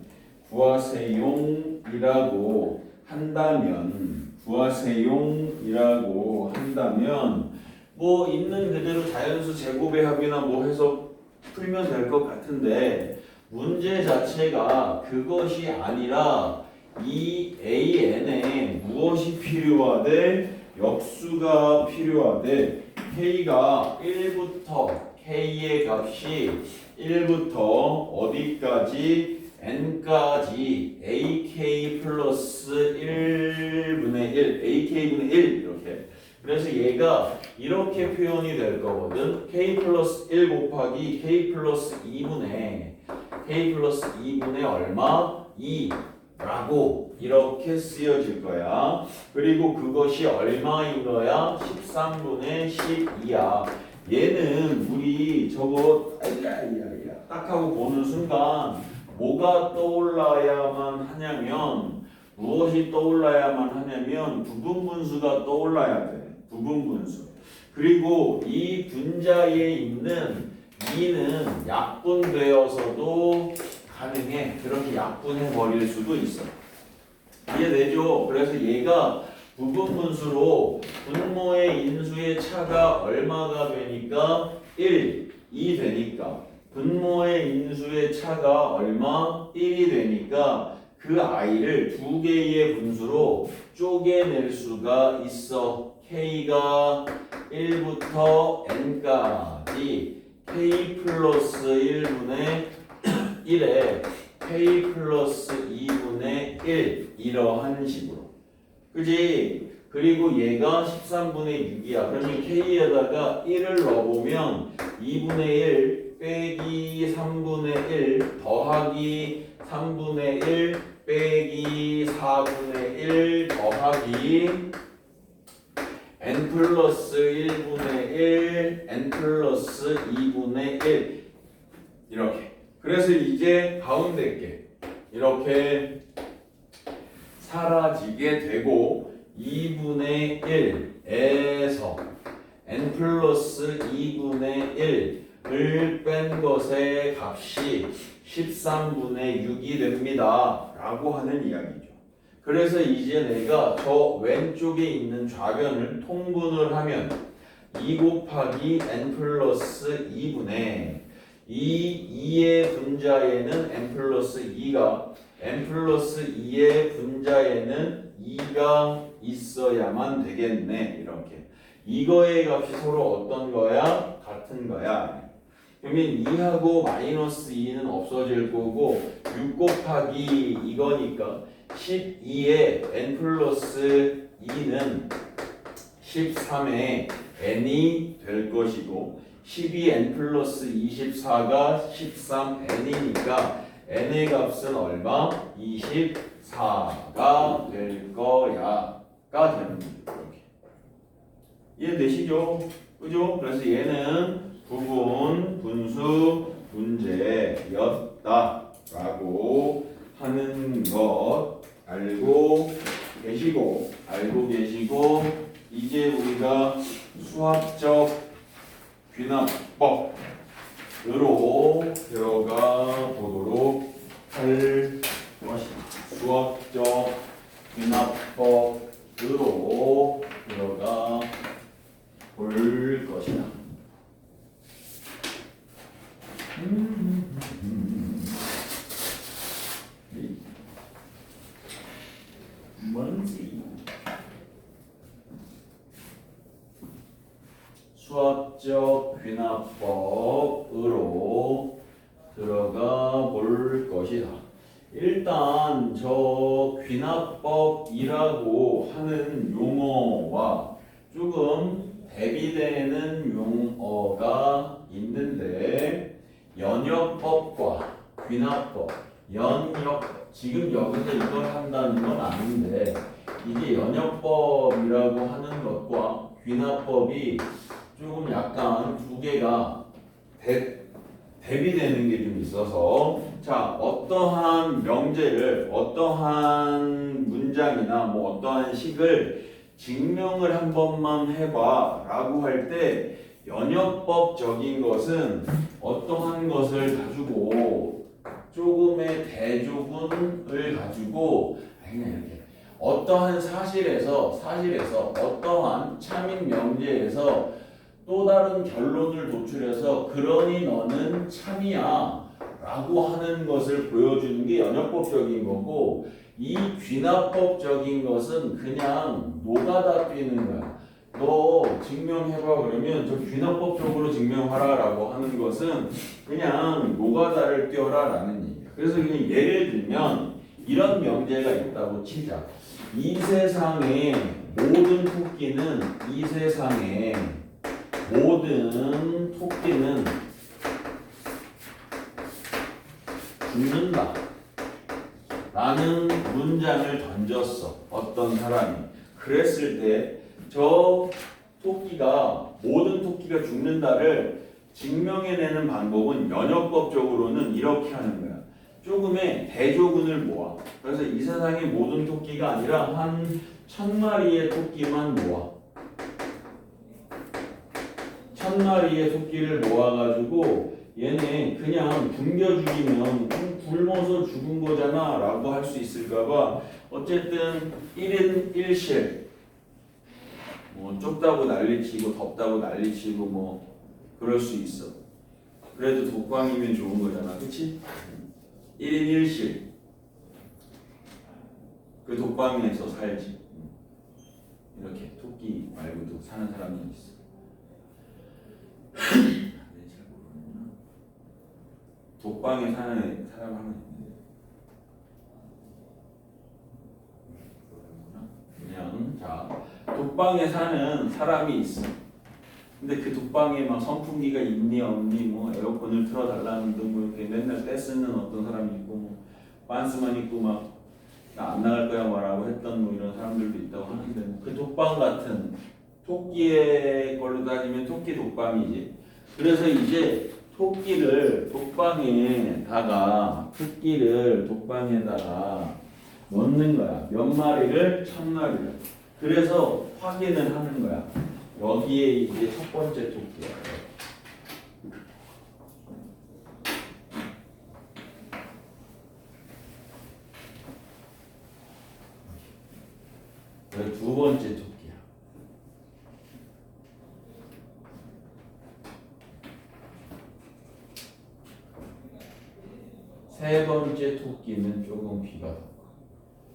구하세용이라고 한다면 뭐 있는 그대로 자연수 제곱의 합이나 뭐 해서 풀면 될 것 같은데 문제 자체가 그것이 아니라 이 AN에 무엇이 필요하대? 역수가 필요하대. K가 1부터 K의 값이 1부터 어디까지? N까지 AK 플러스 1분의 1 AK분의 1 이렇게. 그래서 얘가 이렇게 표현이 될 거거든. K 플러스 1 곱하기 K 플러스 2분의 얼마? 2라고 이렇게 쓰여질 거야. 그리고 그것이 얼마인 거야? 13분의 12야. 얘는 우리 저거 딱 하고 보는 순간 뭐가 떠올라야만 하냐면 무엇이 떠올라야만 하냐면 부분분수가 떠올라야 돼. 부분분수. 그리고 이 분자에 있는 2는 약분되어서도 가능해. 그렇게 약분해 버릴 수도 있어. 이해되죠? 그래서 얘가 부분분수로 분모의 인수의 차가 얼마가 되니까 1, 2 되니까 분모의 인수의 차가 얼마? 1이 되니까 그 아이를 두 개의 분수로 쪼개낼 수가 있어. K가 1부터 N까지 K 플러스 1분의 1에 K 플러스 2분의 1 이러한 식으로. 그지? 그리고 얘가 13분의 6이야. 그러면 K에다가 1을 넣어보면 2분의 1 빼기 3분의 1 더하기 3분의 1 빼기 4분의 1 더하기 N 플러스 1분의 1, n 플러스 2분의 1 이렇게. 그래서 이제 가운데 게 이렇게 사라지게 되고 2분의 1에서 n 플러스 2분의 1을 뺀 것의 값이 13분의 6이 됩니다 라고 하는 이야기죠. 그래서 이제 내가 저 왼쪽에 있는 좌변을 통분을 하면 2 곱하기 n 플러스 2분의 이 2의 분자에는 n 플러스 2가 n 플러스 2의 분자에는 2가 있어야만 되겠네. 이렇게 이거의 값이 서로 어떤 거야? 같은 거야. 그러면 2하고 마이너스 2는 없어질 거고 6 곱하기 이거니까 12에 n 플러스 2는 13의 n이 될 것이고 12n 플러스 24가 13n이니까 n의 값은 얼마? 24가 될 거야 가 되는 거죠. 이렇게 이해되시죠? 그죠? 그래서 얘는 부분 분수 문제였다 라고 하는 것 알고 계시고 이제 우리가 수학적 귀납법으로 들어가 보도록 할 것이다. 수학적 귀납법으로 들어가 볼 것이다. 뭔지 수학적 귀납법으로 들어가 볼 것이다. 일단 저 귀납법이라고 하는 용어와 조금 대비되는 용어가 있는데 연역법과 귀납법, 지금 여기서 이걸 한다는 건 아닌데 이게 연역법이라고 하는 것과 귀납법이 조금 약간 두 개가 대비되는 게 좀 있어서 자 어떠한 명제를 어떠한 문장이나 뭐 어떠한 식을 증명을 한 번만 해봐 라고 할 때 연역법적인 것은 어떠한 것을 가지고 조금의 대조군을 가지고 그냥 이렇게 어떠한 사실에서 어떠한 참인 명제에서 또 다른 결론을 도출해서 그러니 너는 참이야 라고 하는 것을 보여주는 게 연역법적인 거고 이 귀납법적인 것은 그냥 노가다 뛰는 거야. 너 증명해봐 그러면 저 귀납법적으로 증명하라 라고 하는 것은 그냥 노가다를 뛰어라 라는 얘기야. 그래서 그냥 예를 들면 이런 명제가 있다고 치자. 이 세상의 모든 토끼는 죽는다 라는 문장을 던졌어 어떤 사람이. 그랬을 때 저 토끼가 모든 토끼가 죽는다를 증명해내는 방법은 연역법적으로는 이렇게 하는 거야. 조금의 대조군을 모아. 그래서 이 세상의 모든 토끼가 아니라 한 1000마리의 토끼만 모아. 1000마리의 토끼를 모아가지고 얘네 그냥 굶겨 죽이면 굶어서 죽은 거잖아 라고 할 수 있을까봐 어쨌든 1인 1실 뭐 좁다고 난리치고 덥다고 난리치고 뭐 그럴 수 있어. 그래도 독방이면 좋은 거잖아 그치? 1인 1실 그 독방에서 살지. 이렇게 토끼 말고도 사는 사람이 있어. 독방에 사는 사람 하면 그냥 자 독방에 사는 사람이 있어. 근데 그 독방에 막 선풍기가 있니 없니 뭐 에어컨을 틀어달라는 등 뭐 이렇게 맨날 떼쓰는 어떤 사람이 있고 뭐 반스만 입고 막 나 안 나갈 거야 뭐라고 했던 뭐 이런 사람들도 있다고 하는데 그 독방 같은 토끼의 걸로 따지면 토끼 독방이지. 그래서 이제 토끼를 독방에다가 넣는 거야. 몇 마리를? 1000마리를. 그래서 확인을 하는 거야. 여기에 이제 첫 번째 토끼야. 두 번째 토끼야. 세 번째 토끼는 조금 귀가 더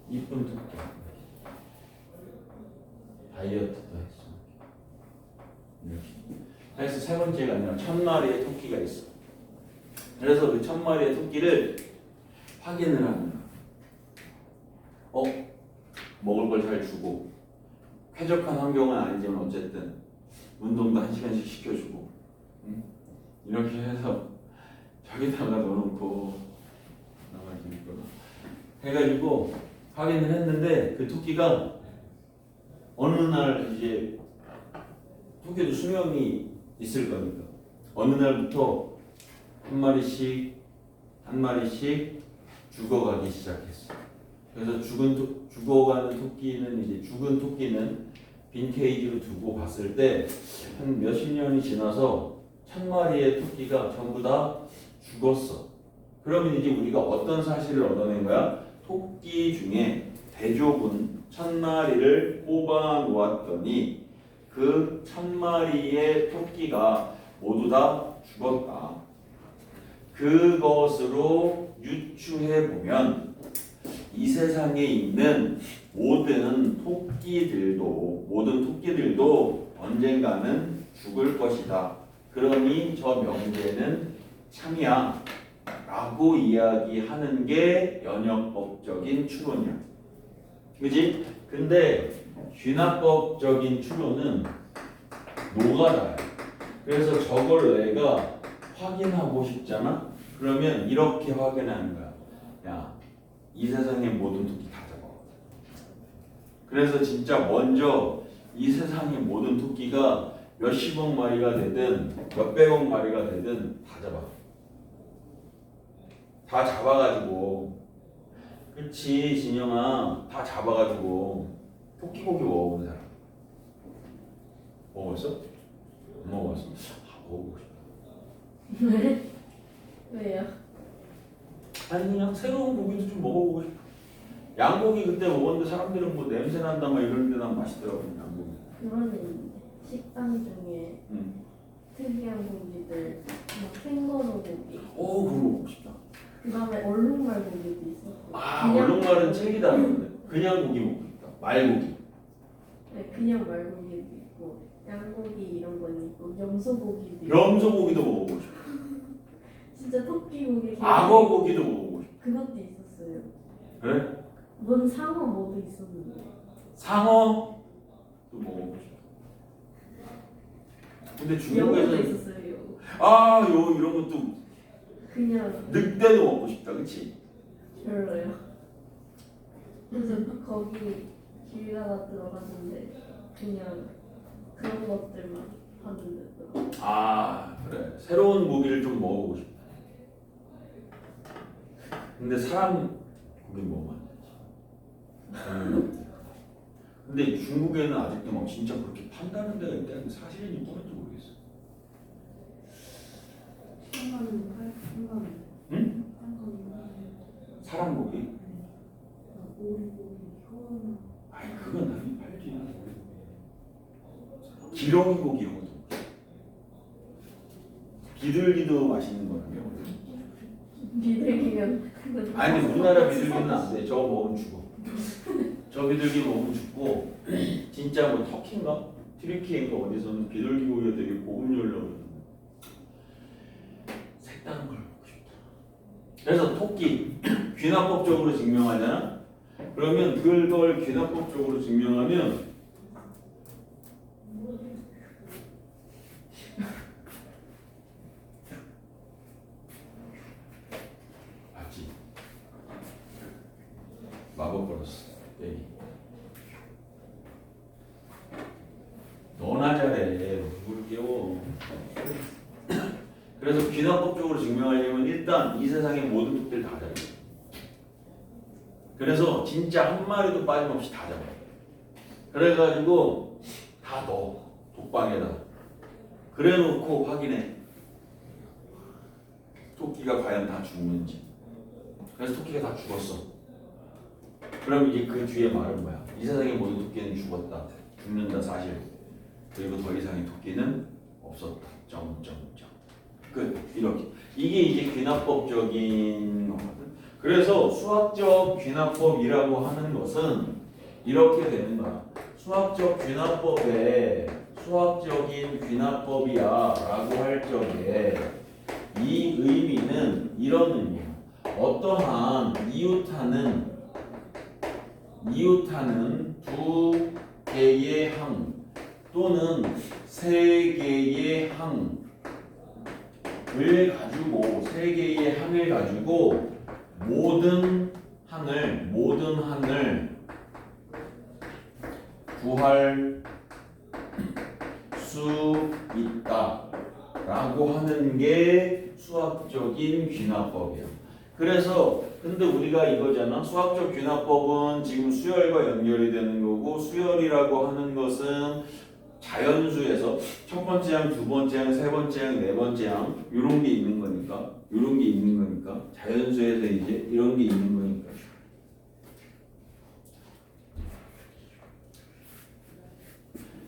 이쁜 토끼야. 다이어트도 했어. 이렇게. 그래서 세 번째가 아니라 1000마리의 토끼가 있어. 그래서 그 1000마리의 토끼를 확인을 하는 거야. 먹을 걸 잘 주고 쾌적한 환경은 아니지만 어쨌든 운동도 1시간씩 시켜주고 이렇게 해서 저기다가 넣어놓고 해가지고 확인을 했는데 그 토끼가 어느 날 이제 토끼도 수명이 있을 거니까 어느 날부터 한 마리씩 죽어가기 시작했어. 그래서 죽어가는 토끼는 이제 죽은 토끼는 빈 케이지로 두고 봤을 때 한 몇십 년이 지나서 1000마리의 토끼가 전부 다 죽었어. 그러면 이제 우리가 어떤 사실을 얻어낸 거야? 토끼 중에 대조군 1000마리를 뽑아 놓았더니 그 1000마리의 토끼가 모두 다 죽었다. 그것으로 유추해 보면 이 세상에 있는 모든 토끼들도 언젠가는 죽을 것이다. 그러니 저 명제는 참이야 라고 이야기하는 게 연역법적인 추론이야. 그지? 근데 귀납법적인 추론은 노가다야. 그래서 저걸 내가 확인하고 싶잖아? 그러면 이렇게 확인하는 거야. 야, 이 세상의 모든 토끼 다 잡아. 그래서 진짜 먼저 이 세상의 모든 토끼가 몇십억 마리가 되든 몇백억 마리가 되든 다 잡아. 다 잡아가지고, 그치 진영아, 다 잡아가지고 토끼고기 먹어본 사람 먹었어? 안 먹어봤어? 먹어보고 싶다. 왜? 왜요? 아니 그냥 새로운 고기도 좀 먹어보고 싶어. 양고기 그때 먹었는데 사람들은 뭐 냄새 난다 막 이러는데 난 맛있더라고 양고기. 그거는 있는데 식당 중에 특이한 고기들 막 생거로 고기 그거 먹고 싶다. 그 다음에 얼룩말 고기도 있었고 얼룩말은 책이다 그러는데 그냥 고기 먹고 싶다. 말고기. 네, 그냥 말고기도 있고 양고기 이런 건 있고 염소고기도 있고 염소고기도 먹어보고 싶다. 진짜 토끼고기 악어고기도 먹어보고 싶다. 그것도 있었어요. 그래? 뭔 상어 뭐도 있었는데 상어도 먹어보고 싶다. 근데 영어도 중국에서는 있었어요. 이런 것도 그냥 늑대도 먹고 싶다. 그치? 별로요. 그래서 거기 길 가다 들어갔는데 그냥 그런 것들만 봤는데 그래. 새로운 고기를 좀 먹어보고 싶다. 근데 사람 고기 먹으면 안 되지. 근데 중국에는 아직도 막 진짜 그렇게 판다는 데가 있다는 게 사실인지 뻔한지 모르겠어. 응? 사람 고기? 아니 그건 당연히 팔지. 기러기 고기 이런 것도 먹지. 비둘기도 맛있는 거라며. 비둘기면 아니 우리나라 비둘기는 안 돼. 저거 먹으면 죽어. 저 비둘기 먹으면 죽고 진짜 뭐 터키인가? 튀르키예인가 어디서는 비둘기 고기가 되게 고급요리라고 그러는데 색다른 걸 먹고 싶다. 그래서 토끼 귀납법적으로 증명하잖아? 그러면 그걸 귀납법적으로 증명하면 맞지? 마법 걸었어. 그래서 귀납법적으로 증명하려면 일단 이 세상의 모든 독들 다 잡아요. 그래서 진짜 한 마리도 빠짐없이 다 잡아요. 그래가지고 다 넣어 독방에다. 그래놓고 확인해. 토끼가 과연 다 죽는지. 그래서 토끼가 다 죽었어. 그럼 이제 그 뒤에 말은 뭐야? 이 세상의 모든 토끼는 죽었다. 죽는다 사실. 그리고 더 이상의 토끼는 없었다. 점점점. 끝. 이렇게. 이게 이제 귀납법적인 거거든. 그래서 수학적 귀납법이라고 하는 것은 이렇게 되는 거야. 수학적 귀납법에 수학적인 귀납법이야 라고 할 적에 이 의미는 이런 의미야. 어떠한 이웃하는 두 개의 항 또는 세 개의 항을 가지고 세 개의 항을 가지고 모든 항을 구할 수 있다라고 하는 게 수학적인 귀납법이야. 그래서 근데 우리가 이거잖아. 수학적 귀납법은 지금 수열과 연결이 되는 거고 수열이라고 하는 것은 자연수에서 첫 번째 항, 두 번째 항, 세 번째 항, 네 번째 항 이런 게 있는 거니까 자연수에서 이제 이런 게 있는 거니까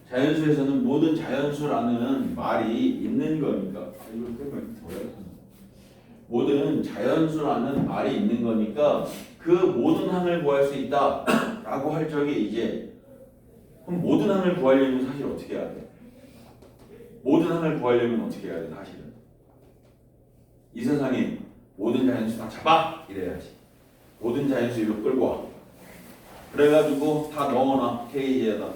자연수에서는 모든 자연수라는 말이 있는 거니까 이걸 끄면 더요. 모든 자연수라는 말이 있는 거니까 그 모든 항을 구할 수 있다라고 할 적에 이제 그럼 모든 항을 구하려면 사실 어떻게 해야 돼? 모든 항을 구하려면 어떻게 해야 돼? 사실은 이 세상에 모든 자연수 다 잡아! 이래야지. 모든 자연수 이로 끌고 와. 그래가지고 다 넣어놔. 케이지에다.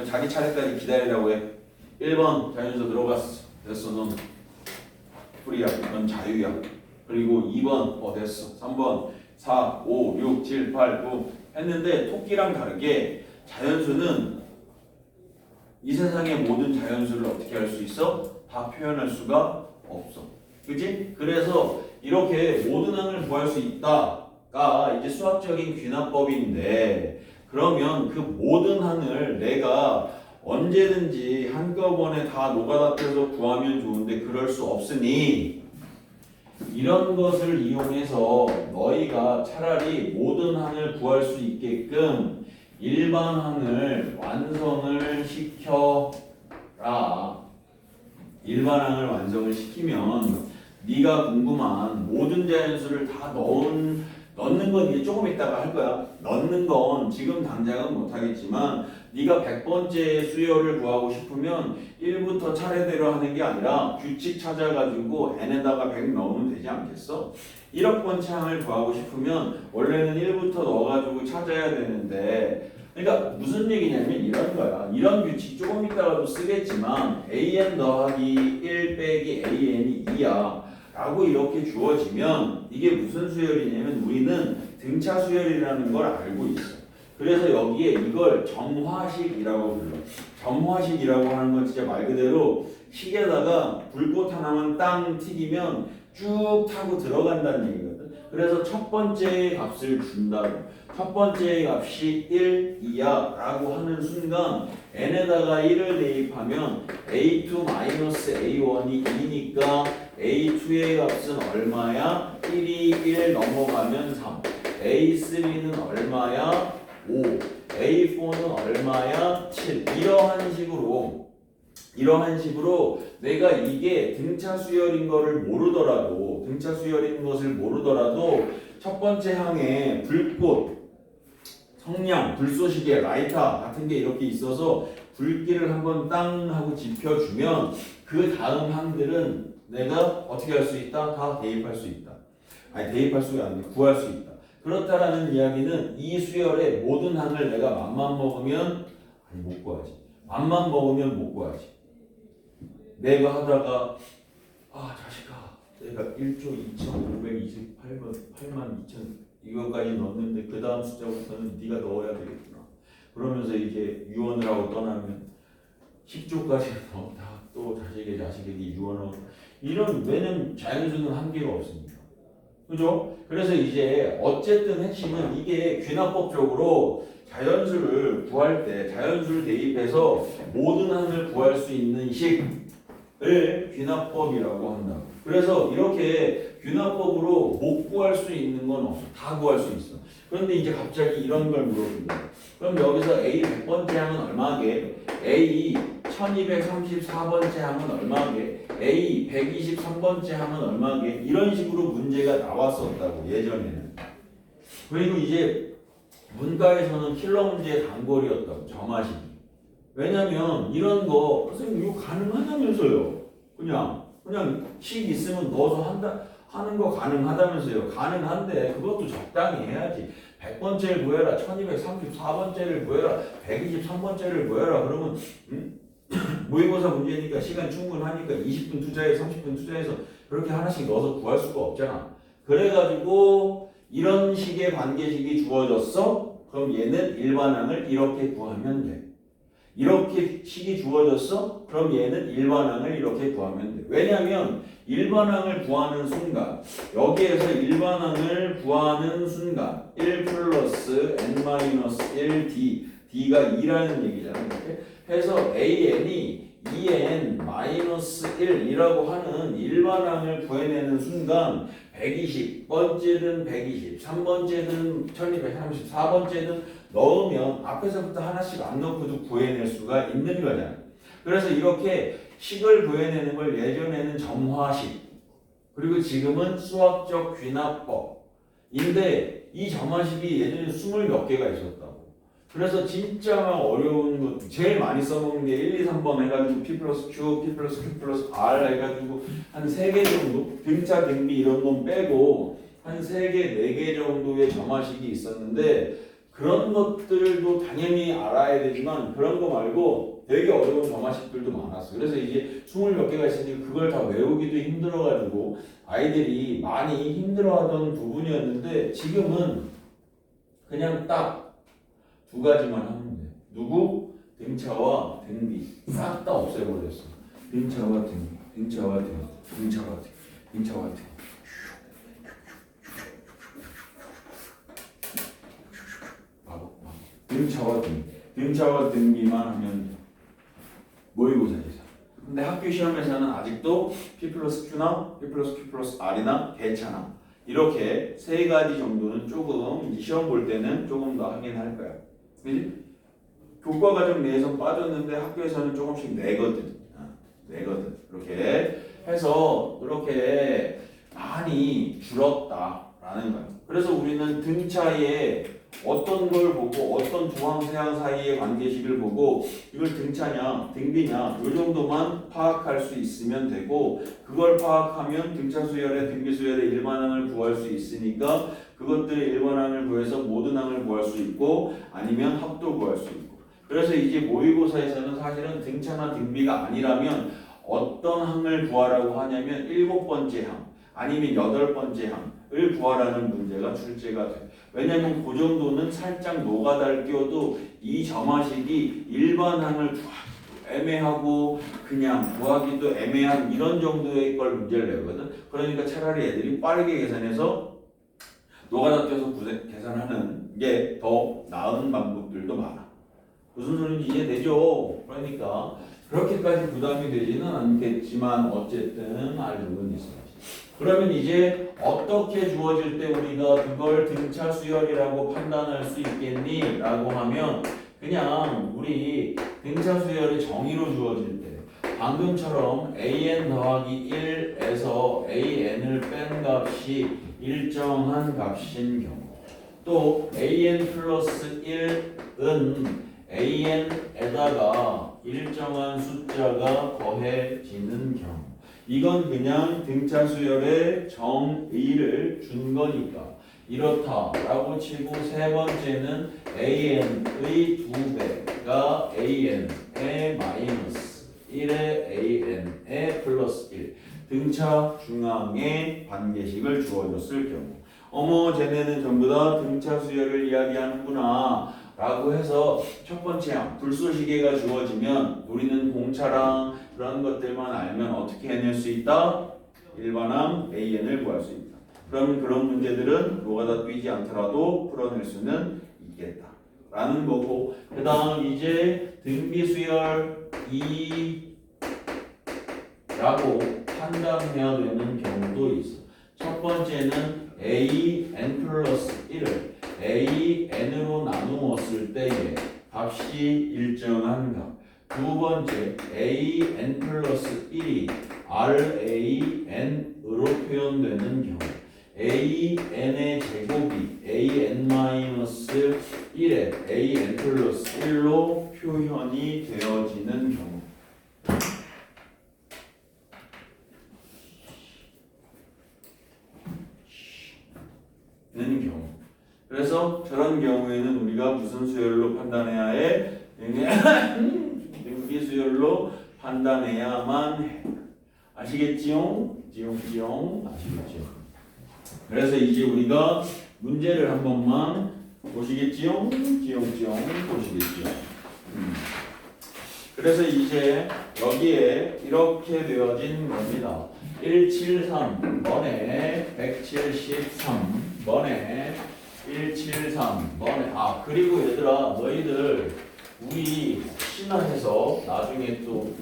자기 차례까지 기다리라고 해. 1번 자연수 들어갔어. 됐어. 넌 프리야. 넌 자유야. 그리고 2번 됐어. 3번 4, 5, 6, 7, 8, 9 했는데 토끼랑 다르게 자연수는 이 세상의 모든 자연수를 어떻게 할 수 있어? 다 표현할 수가 없어. 그치? 그래서 이렇게 모든 항을 구할 수 있다가 이제 수학적인 귀납법인데 그러면 그 모든 항을 내가 언제든지 한꺼번에 다 노가다펴서 구하면 좋은데 그럴 수 없으니 이런 것을 이용해서 너희가 차라리 모든 항을 구할 수 있게끔 일반 항을 완성을 시켜라. 일반 항을 완성을 시키면 네가 궁금한 모든 자연수를 다 넣는 건 이제 조금 있다가 할 거야. 넣는 건 지금 당장은 못하겠지만 네가 100번째 수열을 구하고 싶으면 1부터 차례대로 하는 게 아니라 규칙 찾아가지고 n에다가 100 넣으면 되지 않겠어? 1억 번째 항을 구하고 싶으면 원래는 1부터 넣어가지고 찾아야 되는데 그러니까 무슨 얘기냐면 이런 거야. 이런 규칙 조금 있다가도 쓰겠지만 an 더하기 1 빼기 an이 2야 라고 이렇게 주어지면 이게 무슨 수열이냐면 우리는 등차 수열이라는 걸 알고 있어. 그래서 여기에 이걸 점화식이라고 불러. 점화식이라고 하는 건 진짜 말 그대로 식에다가 불꽃 하나만 땅 튀기면 쭉 타고 들어간다는 얘기거든. 그래서 첫 번째 값을 준다고. 첫 번째 값이 1, 2야 라고 하는 순간 n에다가 1을 대입하면 a2-a1이 2니까 a2의 값은 얼마야? 1이 1 넘어가면 3. a3는 얼마야? 5. a4는 얼마야? 7. 이러한 식으로 내가 이게 등차 수열인 것을 모르더라도 첫 번째 항에 불꽃, 성냥, 불쏘시개, 라이터 같은 게 이렇게 있어서 불길을 한번 땅 하고 지펴주면 그 다음 항들은 내가 어떻게 할 수 있다? 다 대입할 수 있다. 아니 대입할 수가 아니라 구할 수 있다. 그렇다라는 이야기는 이 수열의 모든 항을 내가 맘만 먹으면 못 구하지. 맘만 먹으면 못 구하지. 내가 하다가 자식아 내가 1조 2,528만 2천 이거까지 넣었는데 그 다음 숫자부터는 네가 넣어야 되겠구나. 그러면서 이제 유언을 하고 떠나면 10조까지 다 또 자식의 자식에게 유언을 이런 왜냐면 자연수는 한계가 없으니까. 그죠? 그래서 이제 어쨌든 핵심은 이게 귀납법적으로 자연수를 구할 때 자연수를 대입해서 모든 항을 구할 수 있는 식을 귀납법이라고 한다. 그래서 이렇게 귀납법으로 못 구할 수 있는 건 없어. 다 구할 수 있어. 그런데 이제 갑자기 이런 걸 물어본다. 그럼 여기서 A 100번째 항은 얼마게? A 1234번째 항은 얼마게? A 123번째 항은 얼마게? 이런 식으로 문제가 나왔었다고 예전에는. 그리고 이제 문과에서는 킬러 문제의 단골이었다고 점화식이. 왜냐면 이런 거 선생님 이거 가능하다면서요. 그냥 식 있으면 넣어서 한다 하는 거 가능하다면서요. 가능한데 그것도 적당히 해야지. 100번째를 구해라, 1234번째를 구해라, 123번째를 구해라. 그러면 모의고사 문제니까 시간 충분하니까 20분 투자해 30분 투자해서 그렇게 하나씩 넣어서 구할 수가 없잖아. 그래가지고 이런 식의 관계식이 주어졌어. 그럼 얘는 일반항을 이렇게 구하면 돼. 이렇게 식이 주어졌어. 그럼 얘는 일반항을 이렇게 구하면 돼. 왜냐면 일반항을 구하는 순간 여기에서 일반항을 구하는 순간 1 플러스 n-1 d가 2라는 얘기잖아. 이렇게 해서 an이 2n-1이라고 하는 일반항을 구해내는 순간 120번째든 123번째든 1234번째든 넣으면 앞에서부터 하나씩 안 넣고도 구해낼 수가 있는 거잖아. 그래서 이렇게 식을 구해내는 걸 예전에는 점화식 그리고 지금은 수학적 귀납법인데 이 점화식이 예전에 20몇 개가 있었다고. 그래서 진짜 어려운 것 제일 많이 써먹는 게 1, 2, 3번 해가지고 P 플러스 Q, P 플러스 Q 플러스 R 해가지고 한 3개 정도 등차 등비 이런 건 빼고 한 3개, 4개 정도의 점화식이 있었는데 그런 것들도 당연히 알아야 되지만 그런 거 말고 되게 어려운 점화식들도 많았어. 그래서 이제 20몇 개가 있으니까 그걸 다 외우기도 힘들어가지고 아이들이 많이 힘들어하던 부분이었는데 지금은 그냥 딱 2가지만 하면 돼. 누구? 등차와 등비. 싹 다 없애버렸어. 등차와 등비, 등차와 등비, 등차와 등비, 등차와 등비. 등차와 등비, 등차와 등비만 하면 모의고사에서. 근데 학교 시험에서는 아직도 P 플러스 Q나 P 플러스 Q 플러스 R이나 괜찮아. 이렇게 3가지 정도는 조금 이제 시험 볼 때는 조금 더 하긴 할 거야. 그지? 교과 과정 내에서 빠졌는데 학교에서는 조금씩 내거든. 내거든. 이렇게 해서 이렇게 많이 줄었다라는 거야. 그래서 우리는 등차에 어떤 걸 보고 어떤 두항 세항 사이의 관계식을 보고 이걸 등차냐 등비냐 이 정도만 파악할 수 있으면 되고 그걸 파악하면 등차 수열의 등비 수열의 일반항을 구할 수 있으니까 그것들의 일반항을 구해서 모든 항을 구할 수 있고 아니면 합도 구할 수 있고 그래서 이제 모의고사에서는 사실은 등차나 등비가 아니라면 어떤 항을 구하라고 하냐면 7번째 항 아니면 8번째 항을 구하라는 문제가 출제가 돼. 왜냐면 그 정도는 살짝 노가다를 끼워도 이 점화식이 일반항을 구하기도 애매하고 그냥 구하기도 애매한 이런 정도의 걸 문제를 내거든. 그러니까 차라리 애들이 빠르게 계산해서 노가다 껴서 계산하는 게 더 나은 방법들도 많아. 무슨 소리인지 이해되죠? 그러니까 그렇게까지 부담이 되지는 않겠지만 어쨌든 알 부분이 있어요. 그러면 이제 어떻게 주어질 때 우리가 그걸 등차 수열이라고 판단할 수 있겠니? 라고 하면 그냥 우리 등차 수열의 정의로 주어질 때 방금처럼 an 더하기 1에서 an을 뺀 값이 일정한 값인 경우 또 an 플러스 1은 an에다가 일정한 숫자가 더해지는 경우 이건 그냥 등차 수열의 정의를 준 거니까 이렇다라고 치고 세 번째는 an의 2배가 an의 마이너스 1의 an의 플러스 1 등차 중앙의 관계식을 주어줬을 경우 어머 쟤네는 전부 다 등차 수열을 이야기하는구나 라고 해서 첫 번째 항 불소시계가 주어지면 우리는 공차랑 그런 것들만 알면 어떻게 해낼 수 있다? 일반항 AN을 구할 수 있다. 그러면 그런 문제들은 뭐가 다 뛰지 않더라도 풀어낼 수는 있겠다 라는 거고, 그 다음 이제 등비수열 2라고 판단해야 되는 경우도 있어. 첫 번째는 a n 플러스 1을 a n으로 나누었을 때의 값이 일정한 값. 두 번째 a n 플러스 1이 r a n으로 표현되는 경우. a n의 제곱이 a n 마이너스 1에 a n 플러스 1로 표현이 되어지는 경우. 는 경우. 그래서 저런 경우에는 우리가 무슨 수열로 판단해야 해? 등비수열로 판단해야만 해. 아시겠지요? 지용 아시겠지요? 그래서 이제 우리가 문제를 한 번만 보시겠지요? 지용 보시겠지요? 그래서 이제 여기에 이렇게 되어진 겁니다. 173번에 173번에 173번에 그리고 얘들아 너희들 우리 혹시나 해서 나중에 또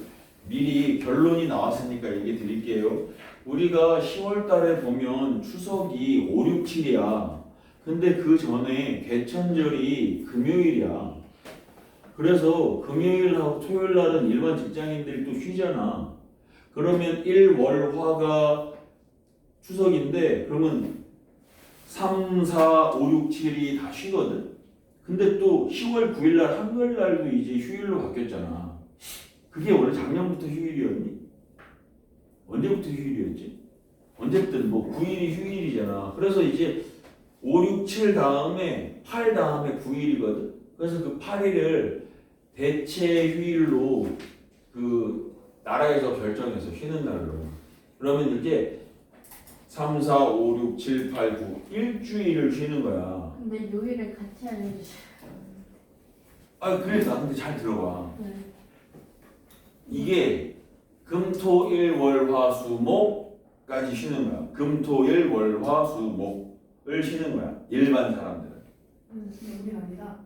미리 결론이 나왔으니까 얘기 드릴게요. 우리가 10월 달에 보면 추석이 5, 6, 7이야. 근데 그 전에 개천절이 금요일이야. 그래서 금요일하고 토요일 날은 일반 직장인들이 또 쉬잖아. 그러면 1, 월, 화가 추석인데 그러면 3, 4, 5, 6, 7이 다 쉬거든. 근데 또 10월 9일 날 한글 날도 이제 휴일로 바뀌었잖아. 그게 원래 작년부터 휴일이었니? 언제부터 휴일이었지? 언제든 뭐 9일이 휴일이잖아. 그래서 이제 5, 6, 7 다음에 8 다음에 9일이거든. 그래서 그 8일을 대체 휴일로 그 나라에서 결정해서 쉬는 날로. 그러면 이게 3, 4, 5, 6, 7, 8, 9 일주일을 쉬는 거야. 근데 요일을 같이 알려주세요. 그래서 나 근데 잘 들어봐. 네. 이게 금, 토, 일, 월, 화, 수, 목까지 쉬는 거야. 금, 토, 일, 월, 화, 수, 목을 쉬는 거야. 일반 사람들은. 우리 아니다.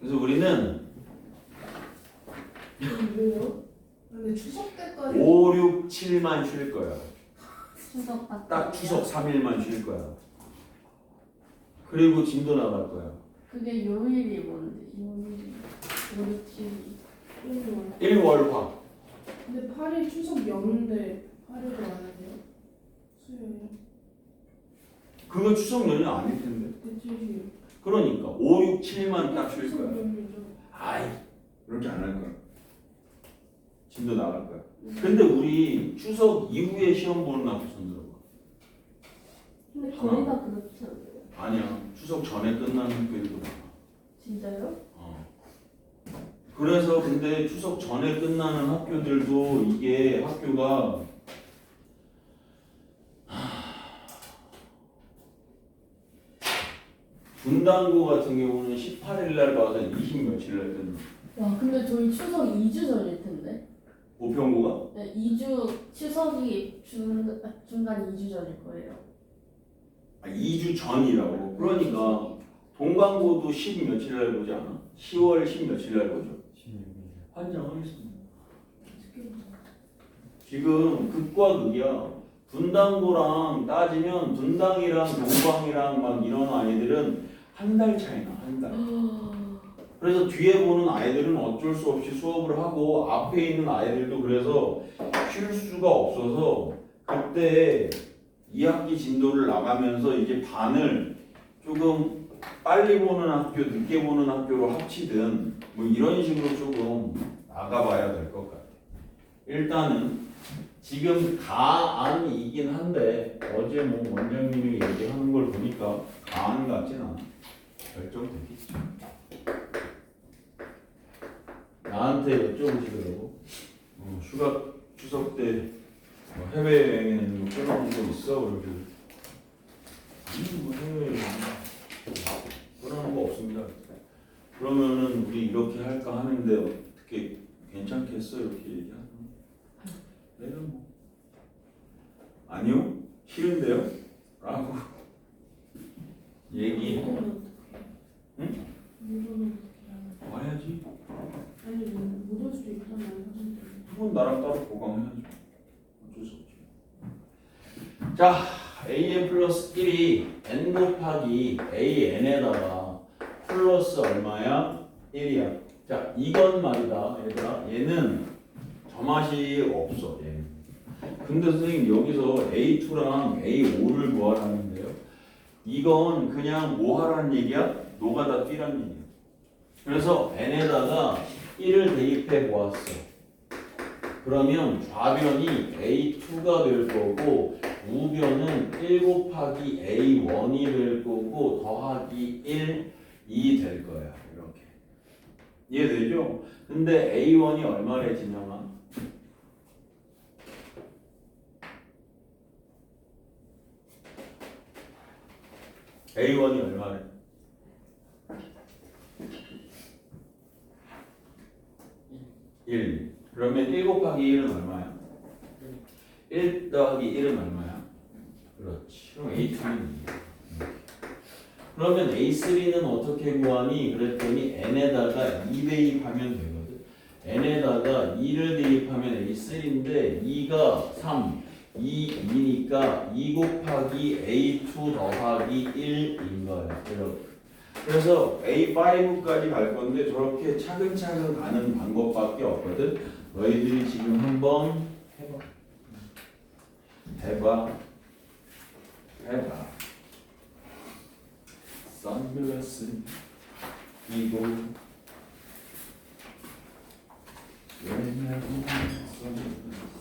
그래서 우리는 왜요? 근데 추석 때까지 5, 6, 7만 쉴 거야. 추석 딱 추석 3일만 쉴 거야. 그리고 진도 나갈 거야. 그게 요일이 뭔데? 요일이 5, 6, 7. 1월화. 근데 8일 추석 연휴인데 8일도 안 하세요? 수요일 그거 추석 연휴 아닐 텐데. 대체휴일 그러니까 5, 6, 7만 딱 쉴 거야. 추석 연휴죠. 아이, 그렇게 안 할 거야. 진도 나갈 거야. 근데 우리 추석 이후에 시험 보는 학교 손 들어봐. 근데 거의 다 그렇지 않아요? 아니야. 추석 전에 끝나는 학교들도 많아. 진짜요? 그래서 근데 추석 전에 끝나는 학교들도 이게 학교가 분당고 같은 경우는 18일 날 봐서 20 며칠 날 끝나. 와 근데 저희 추석 2주 전일 텐데. 보평고가? 네, 2주 추석이 중간 2주 전일 거예요. 2주 전이라고. 그러니까 동강고도 10 며칠 날 보지 않아? 10월 10 며칠 날 보죠. 환장하겠습니다. 지금 극과 극이야. 분당고랑 따지면 분당이랑 동광이랑 막 이런 아이들은 한 달 차이나, 한 달. 그래서 뒤에 보는 아이들은 어쩔 수 없이 수업을 하고 앞에 있는 아이들도 그래서 쉴 수가 없어서 그때 2학기 진도를 나가면서 이제 반을 조금 빨리 보는 학교, 늦게 보는 학교로 합치든 뭐 이런 식으로 조금 나가봐야 될 것 같아요. 일단은 지금 가안이긴 한데 어제 뭐 원장님이 얘기하는 걸 보니까 가안 같진 않아. 결정되겠죠. 나한테 여쭤보시더라고. 휴가 추석 때 뭐 해외여행에는 뭐 끊어온 거 있어? 그러길래 아니 뭐 해외여행 끊어놓은 거 없습니다. 그러면은 우리 이렇게 할까 하는데 어떻게 괜찮겠어 이렇게 얘기하면? 내가 뭐 아니요 싫은데요? 라고 얘기해. 응? 이거는 어떻게 하나? 와야지. 아니 못 올 수도 있잖아요 선생님. 그건 나랑 따로 보강해야죠. 어쩔 수 없지. 자, an 플러스 1이 n 곱하기 an에다가 플러스 얼마야? 1이야. 자, 이건 말이다 얘들아. 얘는 저 맛이 없어 얘는. 근데 선생님 여기서 a2랑 a5를 구하라는데요. 이건 그냥 뭐 하라는 얘기야? 노가다 뛰라는 얘기야. 그래서 n에다가 1을 대입해 보았어. 그러면 좌변이 a2가 될 거고 우변은 1 곱하기 a1이 될 거고 더하기 1이 될 거야. 이렇게. 이해되죠? 근데 a1이 얼마래 진영아? a1이 얼마래? 1. 그러면 1 곱하기 1은 얼마야? 1 더하기 1은 얼마야? 그렇지. 그럼 A2는 그러면 A3는 어떻게 구하니? 그랬더니 n에다가 2 대입하면 되거든. n에다가 2를 대입하면 A3인데 2가 3, 2니까 2 곱하기 A2 더하기 1인 거야. 이렇게. 그래서 A5까지 갈 건데 저렇게 차근차근 가는 방법밖에 없거든. 너희들이 지금 한번 해봐. 선글라스 끼고 왜냐고 선글라스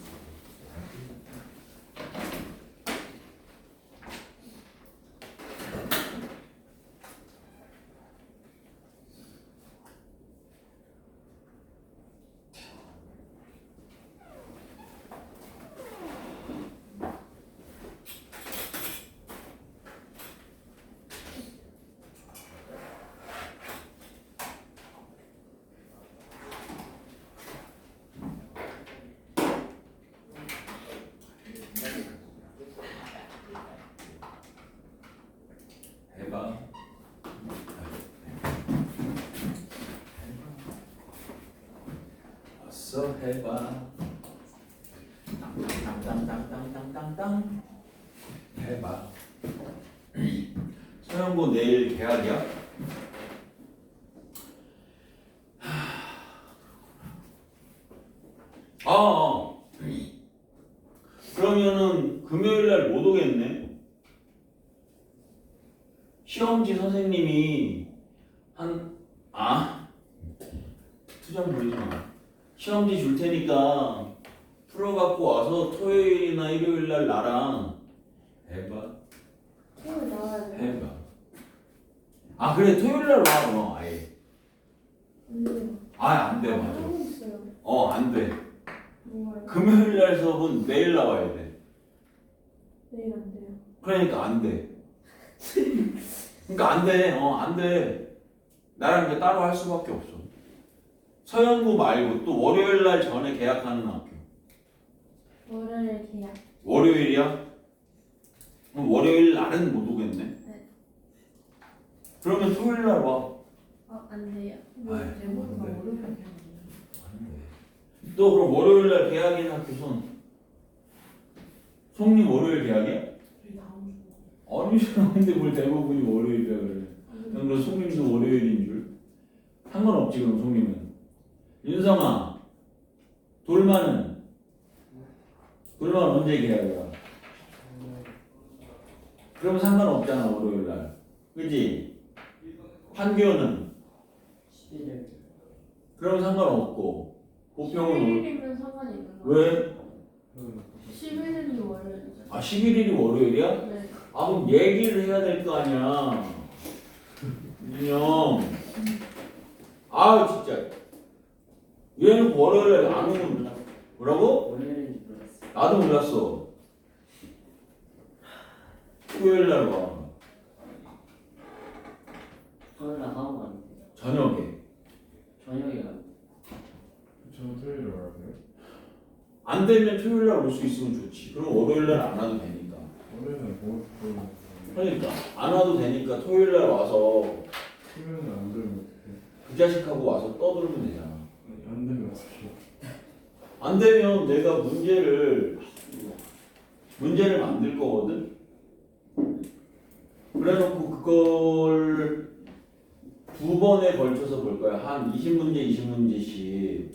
해봐. 어서 해봐. 땅땅땅땅땅땅땅 해봐. 서영고 내일 계약이야? 그러면은 금요일 날 못 오겠네. 시험지 선생님이 투정 부리지 마. 시험지 줄 테니까 풀어갖고 와서 토요일이나 일요일 날 나랑 해봐. 토요일 나와야 돼. 해봐. 그래 토요일 날 와. 너 아예. 안 돼. 맞아. 하고 있어요. 안 돼. 뭐가요? 금요일 날 수업은 내일 나와야 돼. 내일 안 돼요. 그러니까 안 돼. 그러니까 안 돼. 안 돼. 나랑 이제 따로 할 수밖에 없어. 서영구 말고 또 월요일 날 전에 계약하는 학교. 월요일 계약. 월요일이야? 그럼 월요일 날은 못 오겠네. 네. 그러면 토요일 날 와. 안 돼요. 아이, 대부분 안 돼. 월요일에 안 돼. 또 그럼 월요일 날 계약인 학교 손. 송님 월요일 계약이야? 저희 다음 주. 아니잖아. 근데 뭘 대부분이 월요일이라 그래. 그럼 송님도 월요일인 줄? 상관없지 그럼 송님은. 윤성아, 돌만은 언제 계약이야? 그럼 상관없잖아 월요일 날. 그지? 한교는 11일. 그럼 상관없고 보평은 11일이면 상관이 있는 거예요. 왜? 11일이 월요일이죠. 11일이 월요일이야? 네. 그럼 얘기를 해야 될 거 아니야. 인형. 진짜. 얘는 월요일에 안 오면 뭐라고? 월요일인지 몰랐어. 나도 몰랐어. 토요일 날 와. 토요일 나가면 안 돼. 저녁에. 저녁에 가. 저 토요일에 와야 돼요? 안 되면 토요일 날 올 수 있으면 좋지. 그럼 월요일 날 안 와도 되니까. 원래는 보고 싶어요. 그러니까 안 와도 되니까 토요일 날 와서 토요일은 안 되면 어떡해? 그 자식하고 와서 떠들면 되잖아. 아니, 안 되면 어떡해? 안 되면 내가 문제를 만들 거거든. 그래놓고 그걸 두 번에 걸쳐서 볼 거야. 한 20문제, 20문제씩.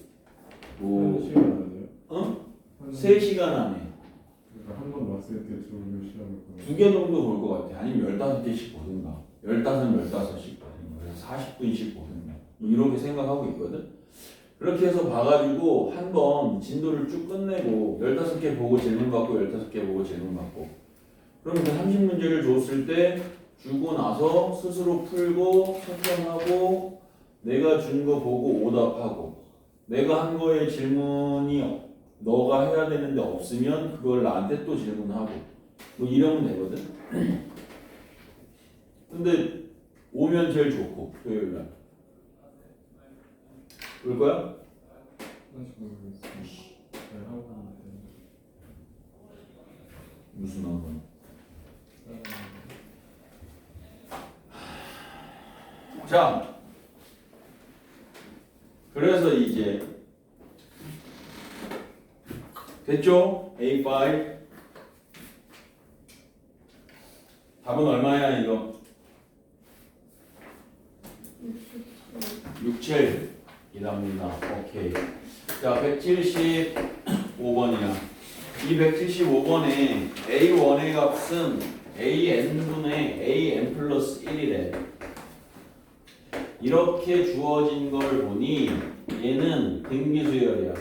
뭐, 1시간 안 돼요? 어? 3시간 안에 그러니까 한 번 왔을 때 주로 몇 시간을 보내요? 2개 정도 볼 것 같아. 아니면 15개씩 보든가. 15씩 보든가. 그래서 40분씩 보든가. 뭐 이렇게 생각하고 있거든. 그렇게 해서 봐가지고 한 번 진도를 쭉 끝내고 15개 보고 질문 받고 15개 보고 질문 받고. 그럼 그 30문제를 줬을 때 주고 나서 스스로 풀고 채점하고 내가 준 거 보고 오답하고 내가 한 거에 질문이 너가 해야 되는데 없으면 그걸 나한테 또 질문하고 뭐 이러면 되거든. 근데 오면 제일 좋고 토요일 날. 올 거야? 하나씩 모르겠어요. 잘 하고 있는데. 무슨 학원? 자, 그래서 이제 됐죠? A5 답은 얼마야 이거? 67이랍니다. 오케이. 자, 175번이야. 이 175번에 A1의 값은 AN분의 AN 플러스 1이래. 이렇게 주어진 걸 보니 얘는 등비수열이야.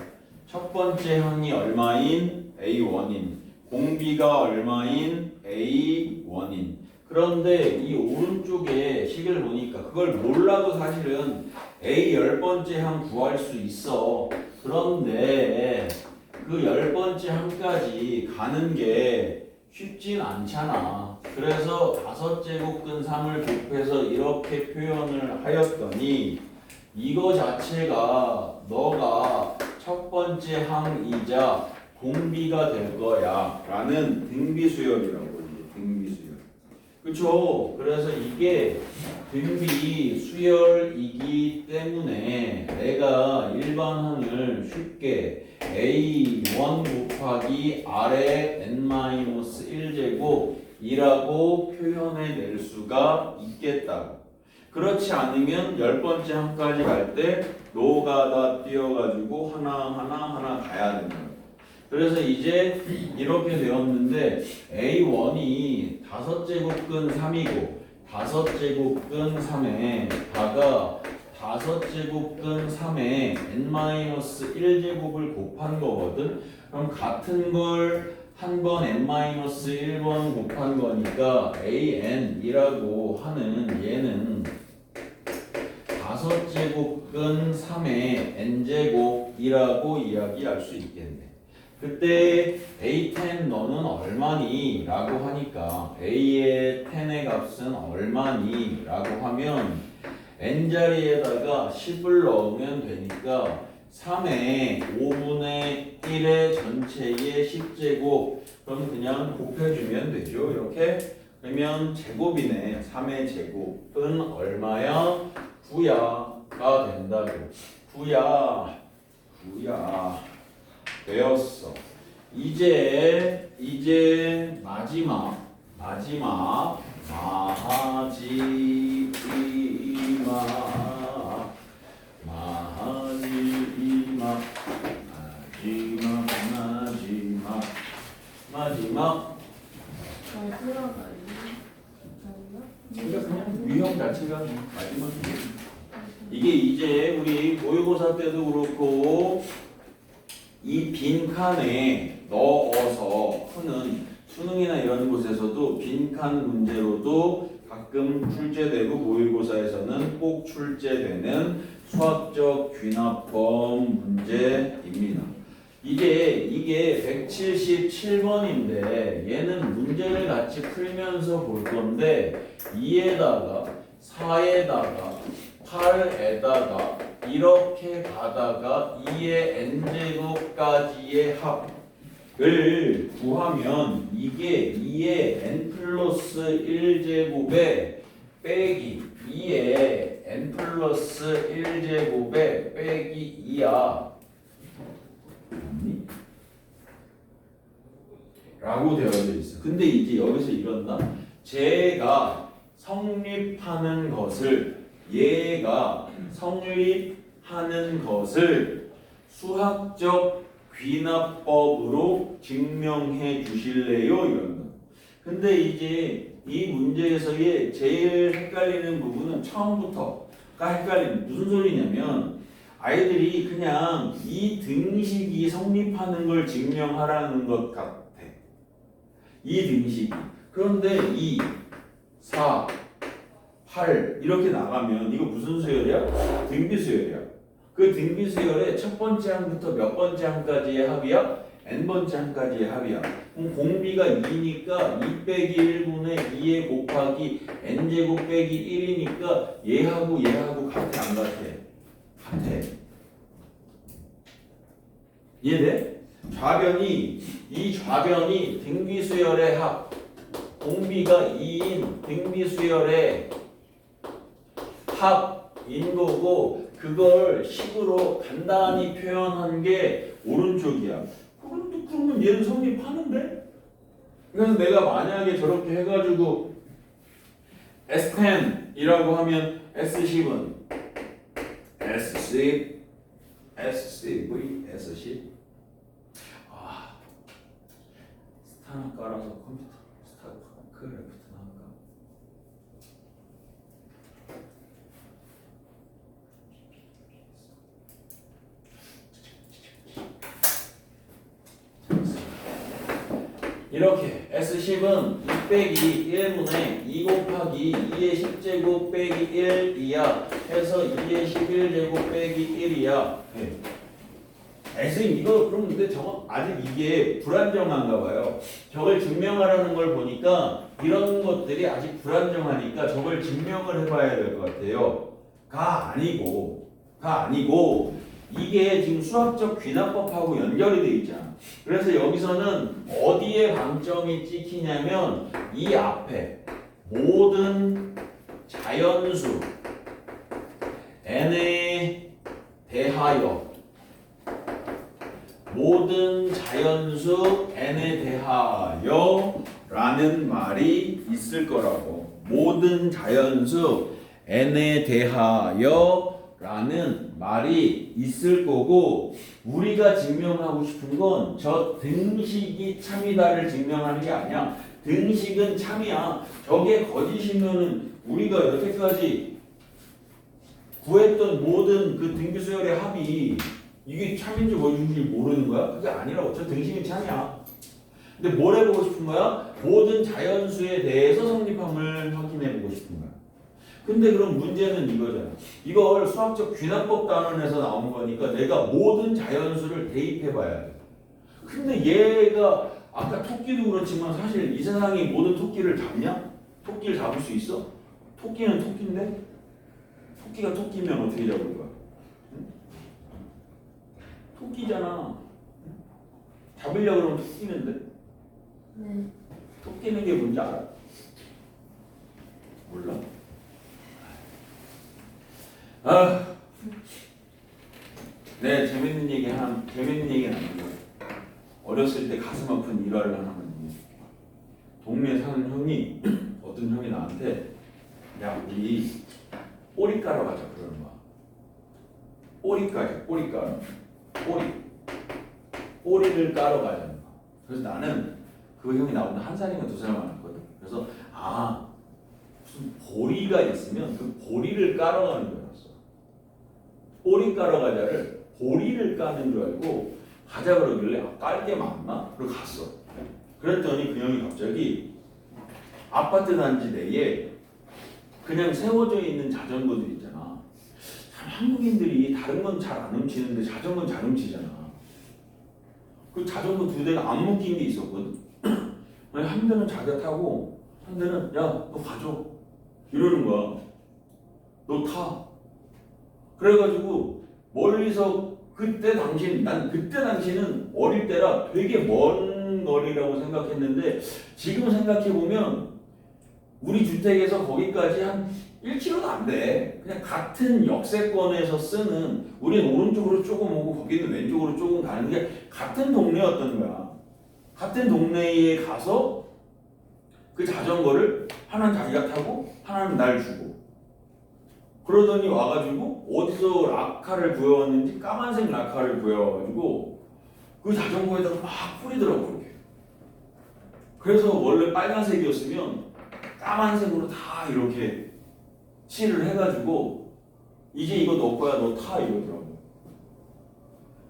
첫 번째 항이 얼마인 A1인, 공비가 얼마인 A1인. 그런데 이 오른쪽에 식을 보니까 그걸 몰라도 사실은 A 10번째 항 구할 수 있어. 그런데 그 10번째 항까지 가는 게 쉽진 않잖아. 그래서 5제곱근 3을 곱해서 이렇게 표현을 하였더니 이거 자체가 너가 첫 번째 항이자 공비가 될 거야 라는 등비수열이라고 이제 등비수열. 그쵸? 그래서 이게 등비수열이기 때문에 내가 일반항을 쉽게 A1 곱하기 R의 n-1제곱이라고 표현해낼 수가 있겠다고. 그렇지 않으면 10번째 항까지 갈 때 노가다 띄어가지고 하나 가야 된다. 그래서 이제 이렇게 되었는데 A1이 5제곱근 3이고 5제곱근 3에 다가 5제곱근 3에 n-1제곱을 곱한 거거든. 그럼 같은 걸 한 번 n-1번 곱한 거니까 an이라고 하는 얘는 5제곱근 3의 n제곱이라고 이야기할 수 있겠네. 그때 A10 너는 얼마니? 라고 하니까 A의 10의 값은 얼마니? 라고 하면 n자리에다가 10을 넣으면 되니까 3의 5분의 1의 전체의 10제곱. 그럼 그냥 곱해주면 되죠. 이렇게. 그러면 제곱이네. 3의 제곱은 얼마야? 9야가 된다고. 9야 되었어. 이제 마지막 그러니까 그냥 유형 자체가 마지막이에요. 이게 이제 우리 모의고사 때도 그렇고 이 빈칸에 넣어서 푸는 수능이나 이런 곳에서도 빈칸 문제로도 가끔 출제되고 모의고사에서는 꼭 출제되는 수학적 귀납범 문제입니다. 이게 177번인데 얘는 문제를 같이 풀면서 볼 건데 2에다가 4에다가 8에다가 이렇게 가다가 2의 n제곱까지의 합을 구하면 이게 2의 n 플러스 1제곱에 빼기 2의 n 플러스 1제곱에 빼기 2야 라고 되어져 있어. 근데 이제 여기서 이런다. 제가 성립하는 것을 얘가 성립하는 것을 수학적 귀납법으로 증명해 주실래요? 이런다. 근데 이제 이 문제에서의 제일 헷갈리는 부분은 처음부터가 헷갈리는 무슨 소리냐면 아이들이 그냥 이 등식이 성립하는 걸 증명하라는 것 같아. 이 등식이. 그런데 2, 4, 8 이렇게 나가면 이거 무슨 수열이야? 등비수열이야. 그 등비수열의 첫 번째 항부터 몇 번째 항까지의 합이야? n번째 항까지의 합이야. 그럼 공비가 2니까 2 빼기 1분의 2에 곱하기 n제곱 빼기 1이니까 얘하고 얘하고 같아 안 같아? 같아. 이해돼? 이 좌변이 등비수열의 합 공비가 2인 등비수열의 합인 거고 그걸 식으로 간단히 표현한 게 오른쪽이야. 그러면 얘는 성립하는데? 그래서 내가 만약에 저렇게 해가지고 S10이라고 하면 S10은 S10, S10V, S10 스타나 깔아서 컴퓨터 스타크래프트 나올까? 이렇게 S10은 2 빼기 1분의 2 곱하기 2의 10제곱 빼기 1이야 해서 2의 11제곱 빼기 1이야. 이거 그럼 근데 저거 아직 이게 불안정한가 봐요. 저걸 증명하라는 걸 보니까 이런 것들이 아직 불안정하니까 저걸 증명을 해봐야 될 것 같아요. 가 아니고 이게 지금 수학적 귀납법하고 연결이 돼 있잖아. 그래서 여기서는 어디에 방점이 찍히냐면 이 앞에 모든 자연수 n에 대하여 모든 자연수 n에 대하여 라는 말이 있을 거라고. 모든 자연수 n에 대하여 라는 말이 있을 거고 우리가 증명하고 싶은 건 저 등식이 참이다를 증명하는 게 아니야. 등식은 참이야. 저게 거짓이면은 우리가 여태까지 구했던 모든 그 등비수열의 합이 이게 참인지 거짓인지 모르는 거야? 그게 아니라고. 저 등식은 참이야. 근데 뭘 해보고 싶은 거야? 모든 자연수에 대해서 성립함을 확인해보고 싶은 거야. 근데 그럼 문제는 이거잖아. 이걸 수학적 귀납법 단원에서 나온 거니까 내가 모든 자연수를 대입해봐야 돼. 근데 얘가 아까 토끼도 그렇지만 사실 이 세상에 모든 토끼를 잡냐? 토끼를 잡을 수 있어? 토끼는 토끼인데? 토끼가 토끼면 어떻게 잡을 거야? 토끼잖아. 잡으려고 그러면 토끼는데? 네. 토끼는 게 뭔지 알아? 몰라? 네, 재밌는 얘기 나는 거야. 어렸을 때 가슴 아픈 일화를 하나 하거든요. 동네에 사는 형이 어떤 형이 나한테 야 우리 꼬리 깔아 가자 그러는 거야. 꼬리 깔아. 꼬리를 깔아 가자는 거야. 그래서 나는 그 형이 나보다 1살인가 2살 많았거든. 그래서 무슨 보리가 있으면 그 보리를 깔아가는 줄 알았어. 꼬리 깔아 가자를 보리를 까는 줄 알고 가자 그러길래 깔게 맞나? 그리고 갔어. 그랬더니 그 형이 갑자기 아파트 단지 내에 그냥 세워져 있는 자전거들 있잖아. 참 한국인들이 다른 건 잘 안 훔치는데 자전거는 잘 훔치잖아. 그 자전거 2대가 안 묶인 게 있었거든. 한 대는 자기가 타고 한 대는 야 너 가져 이러는 거야. 너 타. 그래가지고 멀리서 난 그때 당시는 어릴 때라 되게 먼 거리라고 생각했는데 지금 생각해 보면 우리 주택에서 거기까지 한 1km도 안 돼. 그냥 같은 역세권에서 쓰는 우리는 오른쪽으로 조금 오고 거기는 왼쪽으로 조금 가는 게 같은 동네였던 거야. 같은 동네에 가서 그 자전거를 하나는 자기가 타고 하나는 날 주고 그러더니 와가지고 어디서 라카를 구해왔는지 까만색 라카를 구해와가지고 그 자전거에다가 막 뿌리더라고 이렇게. 그래서 원래 빨간색이었으면 까만색으로 다 이렇게 칠을 해가지고 이제 이거 너 거야 너 타 이러더라고.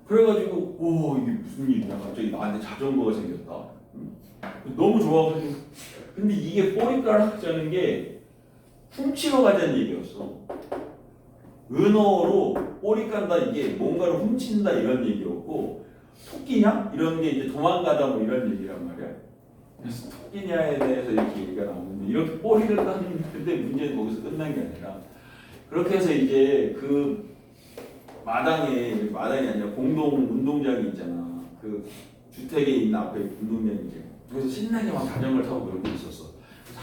그래가지고 오 이게 무슨 일이야 갑자기 나한테 자전거가 생겼다. 너무 좋아가지고 근데 이게 꼬리가락 하자는 게 훔치러 가자는 얘기였어. 은어로 꼬리 깐다 이게 뭔가를 훔친다 이런 얘기였고 토끼냐 이런 게 이제 도망가다 뭐 이런 얘기란 말이야. 그래서 토끼냐에 대해서 이렇게 얘기가 나오는데 이렇게 꼬리를 까는 근데 문제는 거기서 끝난 게 아니라 그렇게 해서 이제 그 마당이 아니라 공동 운동장이 있잖아. 그 주택에 있는 앞에 운동장이 이제 그래서 신나게 막 자전거를 타고 놀고 있었어. 그래서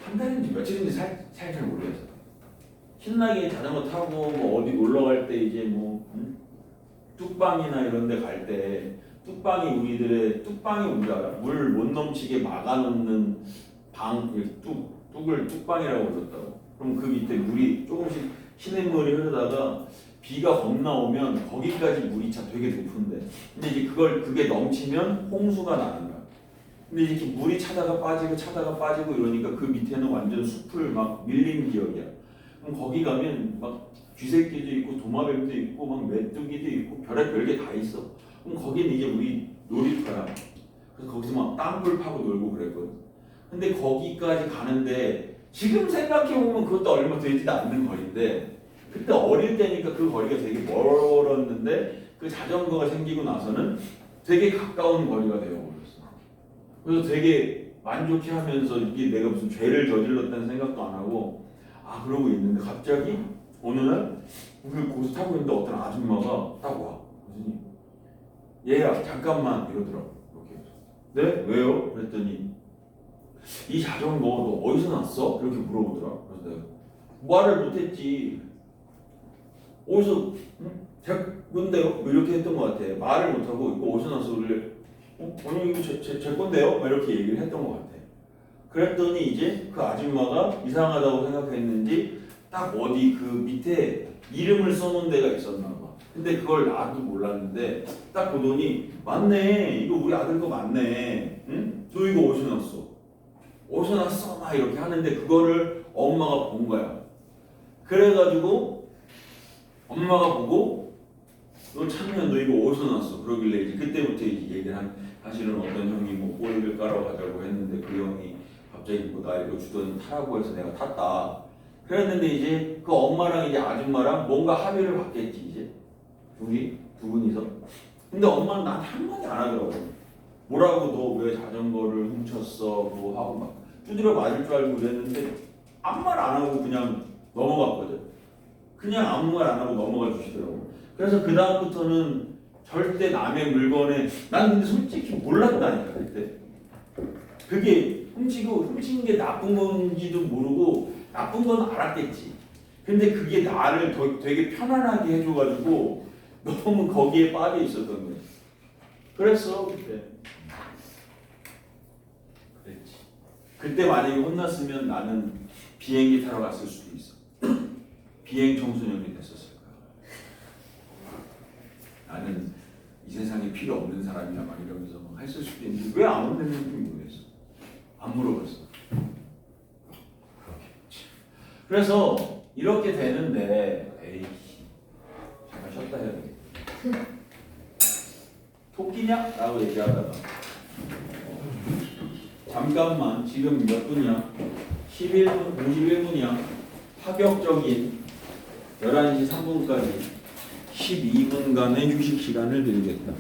한 달인지 며칠인지 살짝 모르겠어. 신나게 자전거 타고 뭐 어디 놀러 갈 때 이제 뭐 뚝방이나 이런 데 갈 때 뚝방이 뚝방이 뭔지 알아? 물 못 넘치게 막아놓는 뚝을 뚝방이라고 불렀다고. 그럼 그 밑에 물이 조금씩 시냇물이 흐르다가 비가 겁나 오면 거기까지 물이 차 되게 높은데 근데 이제 그게 넘치면 홍수가 나는 거야. 근데 이렇게 물이 차다가 빠지고 이러니까 그 밑에는 완전 숲을 막 밀린 지역이야. 그럼 거기 가면 막 쥐새끼도 있고 도마뱀도 있고 막 메뚜기도 있고 별게 다 있어. 그럼 거기는 이제 우리 놀이터야. 그래서 거기서 막 땅굴 파고 놀고 그랬거든. 근데 거기까지 가는데 지금 생각해보면 그것도 얼마 되지도 않는 거리인데 그때 어릴 때니까 그 거리가 되게 멀었는데 그 자전거가 생기고 나서는 되게 가까운 거리가 되어버렸어. 그래서 되게 만족해하면서 이게 내가 무슨 죄를 저질렀다는 생각도 안 하고 그러고 있는데 갑자기 어느 날 우리 거기서 타고 있는데 어떤 아줌마가 딱 와. 그러더니 얘야 잠깐만 이러더라고. 이렇게 네? 왜요? 그랬더니 이 자전거 너 어디서 났어? 이렇게 물어보더라. 그래서 내가 말을 못했지. 어디서 제 건데요? 뭐 이렇게 했던 것 같아. 말을 못하고 이거 어디서 났어? 그래. 아니 이거 제 건데요? 막 이렇게 얘기를 했던 것 같아. 그랬더니 이제 그 아줌마가 이상하다고 생각했는지 딱 어디 그 밑에 이름을 써놓은 데가 있었나 봐. 근데 그걸 나도 몰랐는데 딱 보더니 맞네. 이거 우리 아들 거 맞네. 응? 너 이거 어디서 났어? 어디서 났어? 막 이렇게 하는데 그거를 엄마가 본 거야. 그래가지고 엄마가 보고 너 참이야 너 이거 어디서 났어? 그러길래 이제 그때부터 이제 얘기를 사실은 어떤 형이 뭐 꼬리를 깔아 가자고 했는데 그 형이 갑자기 뭐 나 이거 주더니 타라고 해서 내가 탔다. 그랬는데 이제 그 엄마랑 이제 아줌마랑 뭔가 합의를 봤겠지 이제 둘이 두 분이서. 근데 엄마는 나한테 한마디 안 하더라고. 뭐라고 너 왜 자전거를 훔쳤어 뭐 하고 막 두드려 맞을 줄 알고 그랬는데 아무 말 안 하고 그냥 넘어갔거든. 그냥 아무 말 안 하고 넘어가 주시더라고. 그래서 그 다음부터는 절대 남의 물건에 난 근데 솔직히 몰랐다니까 그때. 그게 훔친 게 나쁜 건지도 모르고 나쁜 건 알았겠지. 근데 그게 나를 되게 편안하게 해줘가지고 너무 거기에 빠져 있었던 거야. 그랬어 그때. 그랬지. 그때 만약에 혼났으면 나는 비행기 타러 갔을 수도 있어. 비행 청소년이 됐었을 거야. 나는 이 세상에 필요 없는 사람이야 막 이러면서 막 했을 수도 있는데 왜 안 혼냈는지 모르겠어. 안 물어봤어. 그래서 이렇게 되는데 에이씨 잠깐 쉬었다 해야 되겠다. 토끼냐? 라고 얘기하다가 잠깐만 지금 몇 분이야? 11분 51분이야. 파격적인 11시 3분까지 12분간의 휴식 시간을 드리겠다.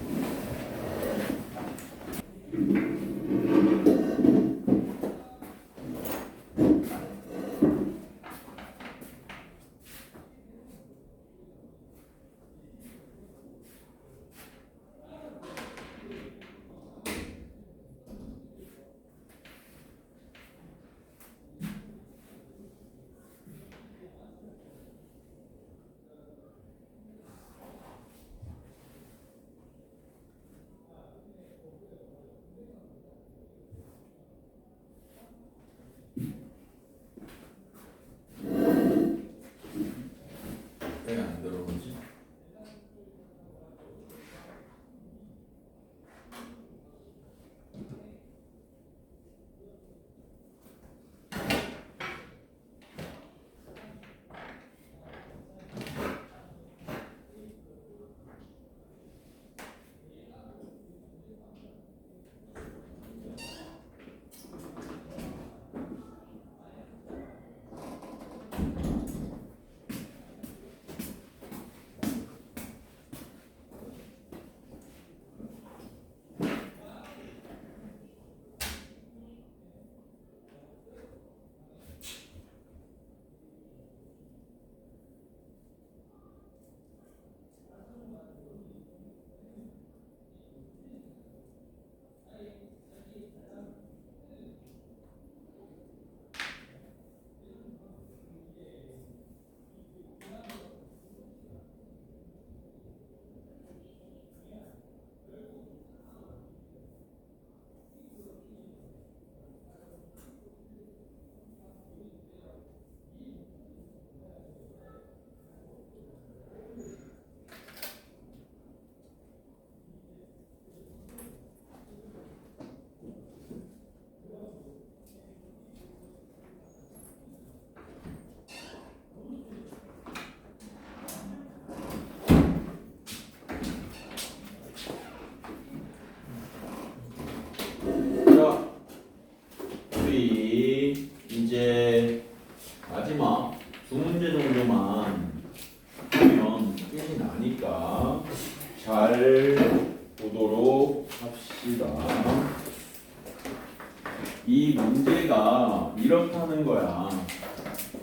이렇다는 거야.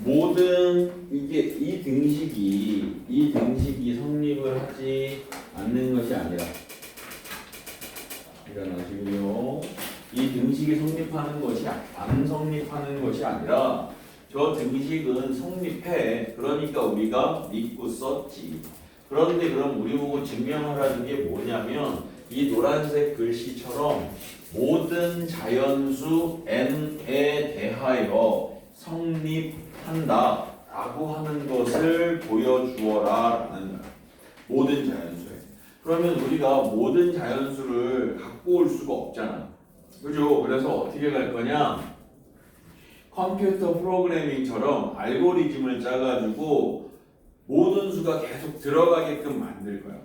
모든 이 등식이 성립을 하지 않는 것이 아니라 일어나시고요. 이 등식이 성립하는 것이 안 성립하는 것이 아니라 저 등식은 성립해. 그러니까 우리가 믿고 썼지. 그런데 그럼 우리 보고 증명하라는 게 뭐냐면 이 노란색 글씨처럼 모든 자연수 n에 대하여 성립한다 라고 하는 것을 보여주어라 라는 거야. 모든 자연수에. 그러면 우리가 모든 자연수를 갖고 올 수가 없잖아. 그죠? 그래서 어떻게 갈 거냐? 컴퓨터 프로그래밍처럼 알고리즘을 짜가지고 모든 수가 계속 들어가게끔 만들 거야.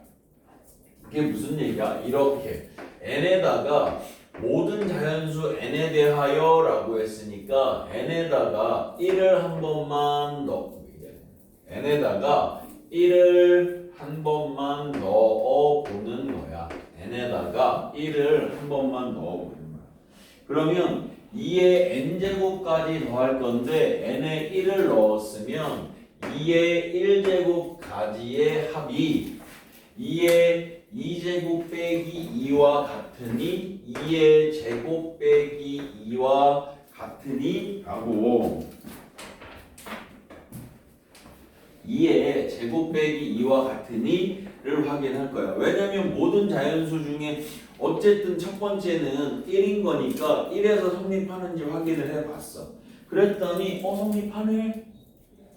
그게 무슨 얘기야? 이렇게 n에다가 모든 자연수 n에 대하여 라고 했으니까 n에다가 1을 한 번만 넣고 n에다가 1을 한 번만 넣어보는 거야. n에다가 1을 한 번만 넣어보는 거야. 그러면 2에 n제곱까지 더할 건데 n에 1을 넣었으면 2의 1제곱까지의 합이 2의 2제곱 빼기 2와 같으니 2의 제곱 빼기 2와 같으니 라고 2의 제곱 빼기 2와 같으니를 확인할 거야. 왜냐면 모든 자연수 중에 어쨌든 첫 번째는 1인 거니까 1에서 성립하는지 확인을 해봤어. 그랬더니 성립하네.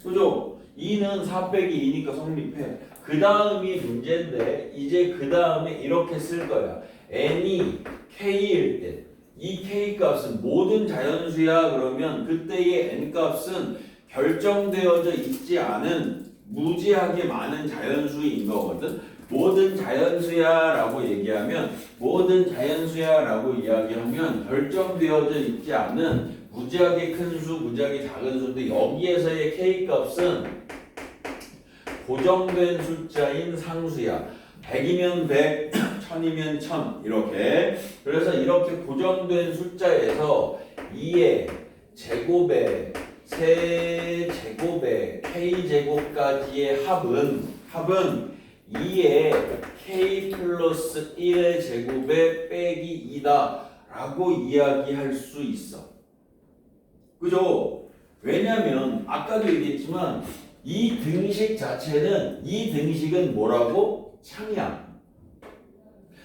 그죠? 2는 4 빼기 2니까 성립해. 그 다음이 문제인데 이제 그 다음에 이렇게 쓸 거야. n이 k일 때 이 k 값은 모든 자연수야. 그러면 그때의 n 값은 결정되어져 있지 않은 무지하게 많은 자연수인 거거든. 모든 자연수야 라고 얘기하면 모든 자연수야 라고 이야기하면 결정되어져 있지 않은 무지하게 큰 수, 무지하게 작은 수인데 여기에서의 k값은 고정된 숫자인 상수야. 100이면 100, 1000이면 1000 이렇게. 그래서 이렇게 고정된 숫자에서 2의 제곱에 세제곱에 k제곱까지의 합은 2의 k 플러스 1의 제곱에 빼기 2다 라고 이야기할 수 있어. 그죠? 왜냐면 아까도 얘기했지만 이 등식 자체는 이 등식은 뭐라고? 참이야.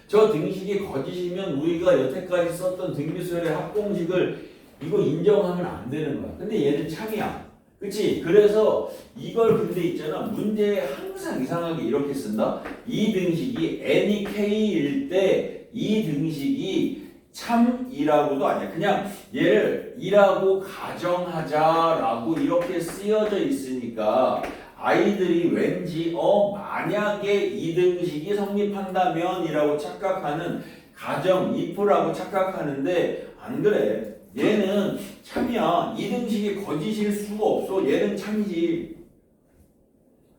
저 등식이 거짓이면 우리가 여태까지 썼던 등비수열의 합공식을 이거 인정하면 안 되는 거야. 근데 얘는 참이야. 그치? 그래서 이걸 근데 있잖아. 문제에 항상 이상하게 이렇게 쓴다. 이 등식이 n이 k일 때 이 등식이 참이라고도 아니야. 그냥 얘를 2라고 가정하자라고 이렇게 쓰여져 있으니까 아이들이 왠지 만약에 이 등식이 성립한다면 이라고 착각하는 가정 if라고 착각하는데 안 그래. 얘는 참이야. 이 등식이 거짓일 수가 없어. 얘는 참이지.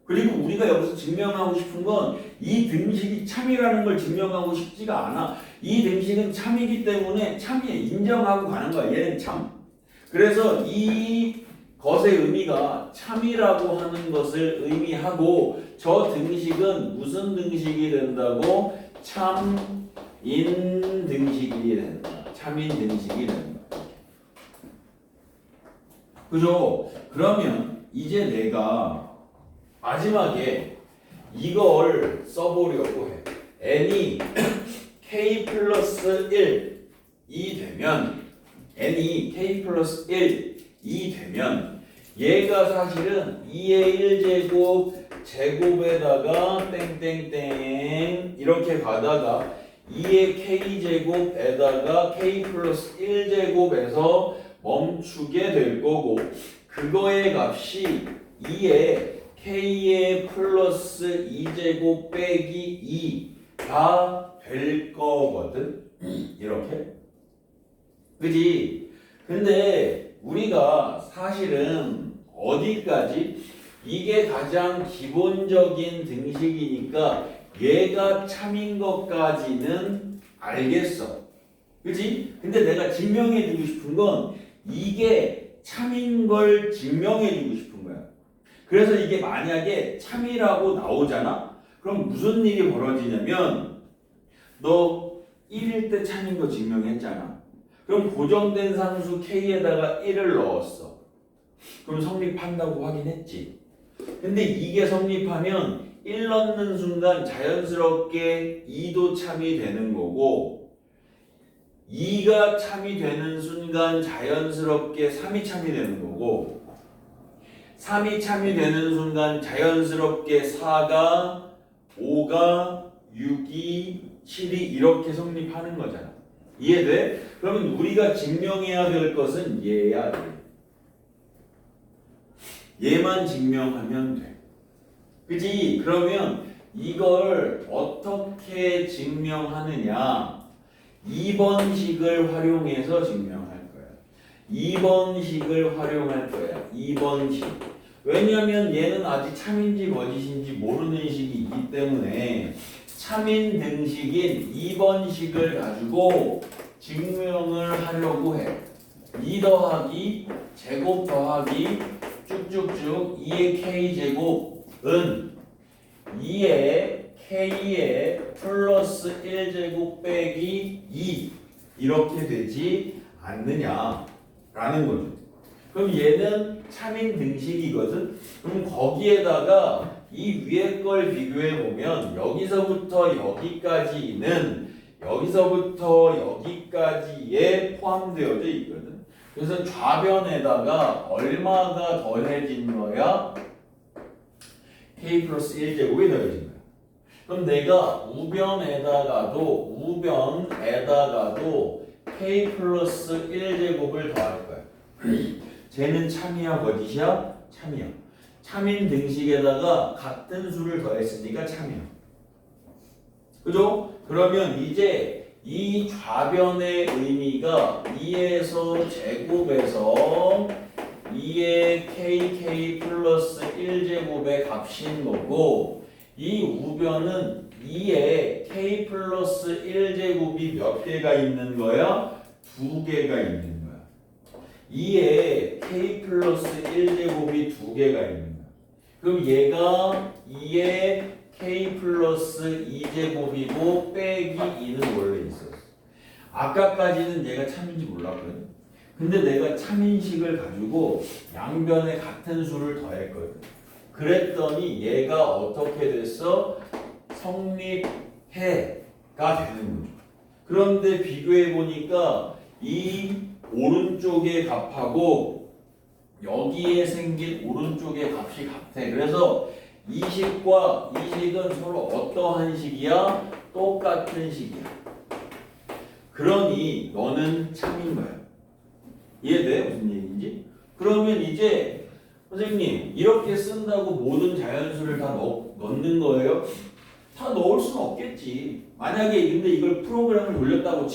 그리고 우리가 여기서 증명하고 싶은 건 이 등식이 참이라는 걸 증명하고 싶지가 않아. 이 등식은 참이기 때문에 참이야. 인정하고 가는 거야. 얘는 참. 그래서 이 것의 의미가 참이라고 하는 것을 의미하고 저 등식은 무슨 등식이 된다고? 참인 등식이 된다. 참인 등식이 된다. 그죠? 그러면 이제 내가 마지막에 이걸 써보려고 해. n이 k 플러스 1이 되면 n이 k 플러스 1이 되면 얘가 사실은 2의 1제곱 제곱에다가 땡땡땡 이렇게 가다가 2의 k제곱에다가 k 플러스 1제곱에서 멈추게 될 거고 그거의 값이 2의 k의 플러스 2제곱 빼기 2가 될 거거든. 이렇게. 그지? 근데 우리가 사실은 어디까지? 이게 가장 기본적인 등식이니까 얘가 참인 것까지는 알겠어. 그지? 근데 내가 증명해 주고 싶은 건 이게 참인 걸 증명해주고 싶은 거야. 그래서 이게 만약에 참이라고 나오잖아? 그럼 무슨 일이 벌어지냐면 너 1일 때 참인 거 증명했잖아. 그럼 고정된 상수 K에다가 1을 넣었어. 그럼 성립한다고 확인했지. 근데 이게 성립하면 1 넣는 순간 자연스럽게 2도 참이 되는 거고 2가 참이 되는 순간 자연스럽게 3이 참이 되는 거고 3이 참이 되는 순간 자연스럽게 4가 5가 6이 7이 이렇게 성립하는 거잖아. 이해돼? 그러면 우리가 증명해야 될 것은 얘야. 얘만 증명하면 돼. 그지? 그러면 이걸 어떻게 증명하느냐? 2번식을 활용해서 증명할 거야. 2번식을 활용할 거야. 2번식. 왜냐면 얘는 아직 참인지 거짓인지 모르는 식이기 때문에 참인 등식인 2번식을 가지고 증명을 하려고 해. 2 더하기 제곱 더하기 쭉쭉쭉 2의 k제곱은 2의 k의 플러스 1제곱 빼기 2 이렇게 되지 않느냐라는 거죠. 그럼 얘는 참인 등식이거든. 그럼 거기에다가 이 위에 걸 비교해 보면 여기서부터 여기까지에 포함되어져 있거든. 그래서 좌변에다가 얼마가 더해진 거야? k 플러스 1제곱이 더해진 거야. 그럼 내가 우변에다가도 k 플러스 1제곱을 더할 거야. 쟤는 참이야 거짓이야? 참이야. 참인 등식에다가 같은 수를 더했으니까 참이야. 그죠? 그러면 이제 이 좌변의 의미가 2에서 제곱에서 2의 kk 플러스 1제곱의 값인 거고 이 우변은 2의 k 플러스 1제곱이 몇 개가 있는 거야? 2개가 있는 거야. 2의 k 플러스 1제곱이 2개가 있는 거야. 그럼 얘가 2의 k 플러스 2제곱이고 빼기 2는 원래 있었어. 아까까지는 얘가 참인지 몰랐거든. 근데 내가 참인식을 가지고 양변에 같은 수를 더했거든. 그랬더니 얘가 어떻게 됐어? 성립해가 되는 거죠. 그런데 비교해 보니까 이 오른쪽의 값하고 여기에 생긴 오른쪽의 값이 같아. 그래서 이 식과 이 식은 서로 어떠한 식이야? 똑같은 식이야. 그러니 너는 참인 거야. 이해돼? 무슨 얘기인지? 그러면 이제 선생님 이렇게 쓴다고 모든 자연수를 다 넣는 거예요? 다 넣을 수는 없겠지. 만약에 근데 이걸 프로그램을 돌렸다고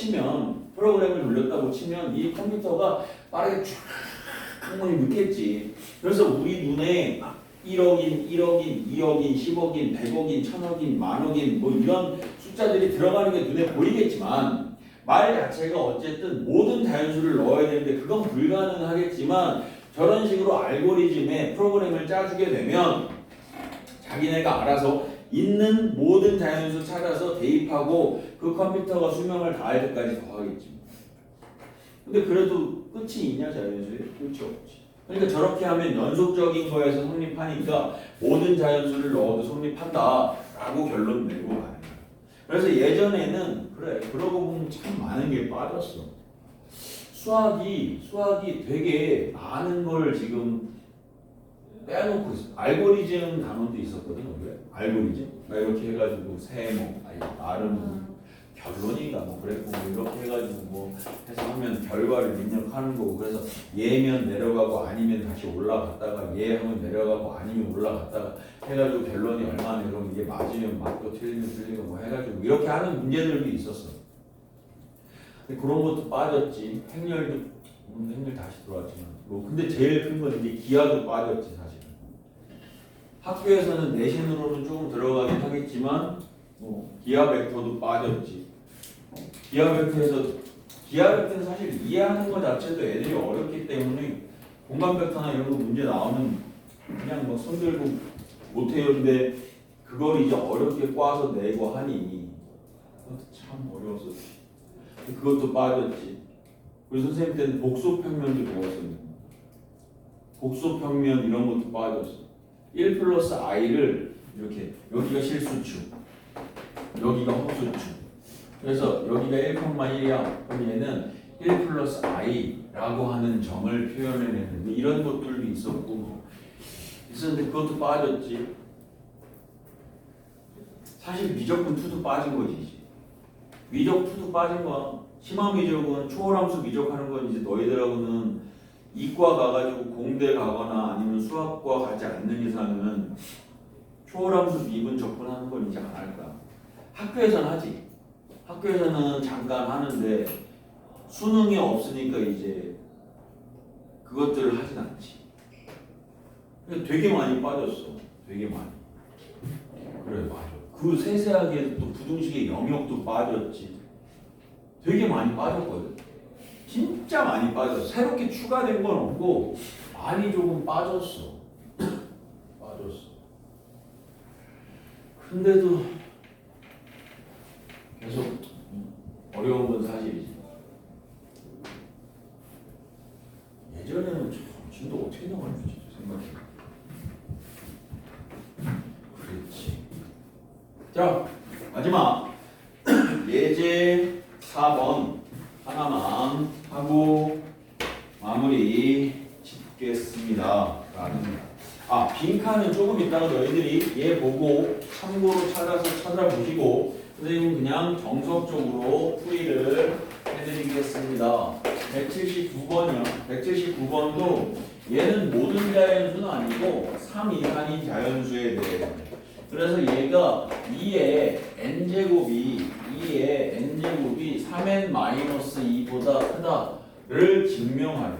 치면 이 컴퓨터가 빠르게 쫙 넣겠지. 그래서 우리 눈에 1억인, 1억인, 2억인, 10억인, 100억인, 1000억인, 만억인 뭐 이런 숫자들이 들어가는 게 눈에 보이겠지만 말 자체가 어쨌든 모든 자연수를 넣어야 되는데 그건 불가능하겠지만 저런 식으로 알고리즘에 프로그램을 짜주게 되면 자기네가 알아서 있는 모든 자연수 찾아서 대입하고 그 컴퓨터가 수명을 다할 때까지 더 하겠지. 근데 그래도 끝이 있냐 자연수에? 끝이 없지. 그러니까 저렇게 하면 연속적인 거에서 성립하니까 모든 자연수를 넣어도 성립한다라고 결론 내고 가는 거야. 그래서 예전에는 그래 그러고 보면 참 많은 게 빠졌어. 수학이 되게 많은 걸 지금 빼놓고 있어. 알고리즘 단원도 있었거든. 원래 알고리즘 이렇게 해가지고 세모 나름 결론인가 뭐 그랬고 뭐 이렇게 해가지고 뭐 해서 하면 결과를 입력하는 거고 그래서 예면 내려가고 아니면 다시 올라갔다가 예 하면 내려가고 아니면 올라갔다가 해가지고 결론이 얼마나 그러면 이게 맞으면 맞고 틀리면 틀리고 뭐 해가지고 이렇게 하는 문제들도 있었어. 근데 그런 것도 빠졌지. 행렬 다시 들어왔지만 뭐 근데 제일 큰 건 이제 기하도 빠졌지 사실. 학교에서는 내신으로는 조금 들어가긴 하겠지만 뭐 기하 벡터도 빠졌지. 기하 벡터는 사실 이해하는 것 자체도 애들이 어렵기 때문에 공간 벡터나 이런 거 문제 나오면 그냥 뭐 손들고 못해요. 근데 그걸 이제 어렵게 꽈서 내고 하니 그것도 참 어려워서 그것도 빠졌지. 우리 선생님 때는 복소평면도 배웠었는데 복소평면 이런 것도 빠졌어. 1 플러스 i를 이렇게 여기가 실수축 여기가 허수축 그래서 여기가 1,1이야. 그럼 얘는 1 플러스 i라고 하는 점을 표현해내는 이런 것들도 있었는데 그것도 빠졌지. 사실 미적분 2도 빠진 거지. 미적 2도 빠진 거야. 심화 미적은 초월함수 미적하는 건 이제 너희들하고는 이과 가가지고 공대 가거나 아니면 수학과 가지 않는 이상은 초월함수 미분 적분하는 건 이제 안 할 거야. 학교에서는 하지. 학교에서는 잠깐 하는데 수능이 없으니까 이제 그것들을 하진 않지. 되게 많이 빠졌어. 되게 많이. 그래 맞아. 그 세세하게 또 부등식의 영역도 빠졌지. 되게 많이 빠졌거든. 진짜 많이 빠졌어. 새롭게 추가된 건 없고 많이 조금 빠졌어. 빠졌어. 근데도 계속 어려운 건 사실이지. 예전에는 진도 어떻게 나왔는지 생각해. 그렇지. 자 마지막 예제 4번 하나만 하고 마무리 짓겠습니다. 빈칸은 조금 있다가 너희들이 얘 보고 참고로 찾아보시고 선생님은 그냥 정석적으로 풀이를 해드리겠습니다. 179번이요. 179번도 얘는 모든 자연수는 아니고 3 이상인 자연수에 대해 그래서 얘가 2의 n제곱이 3n-2보다 크다를 증명하래.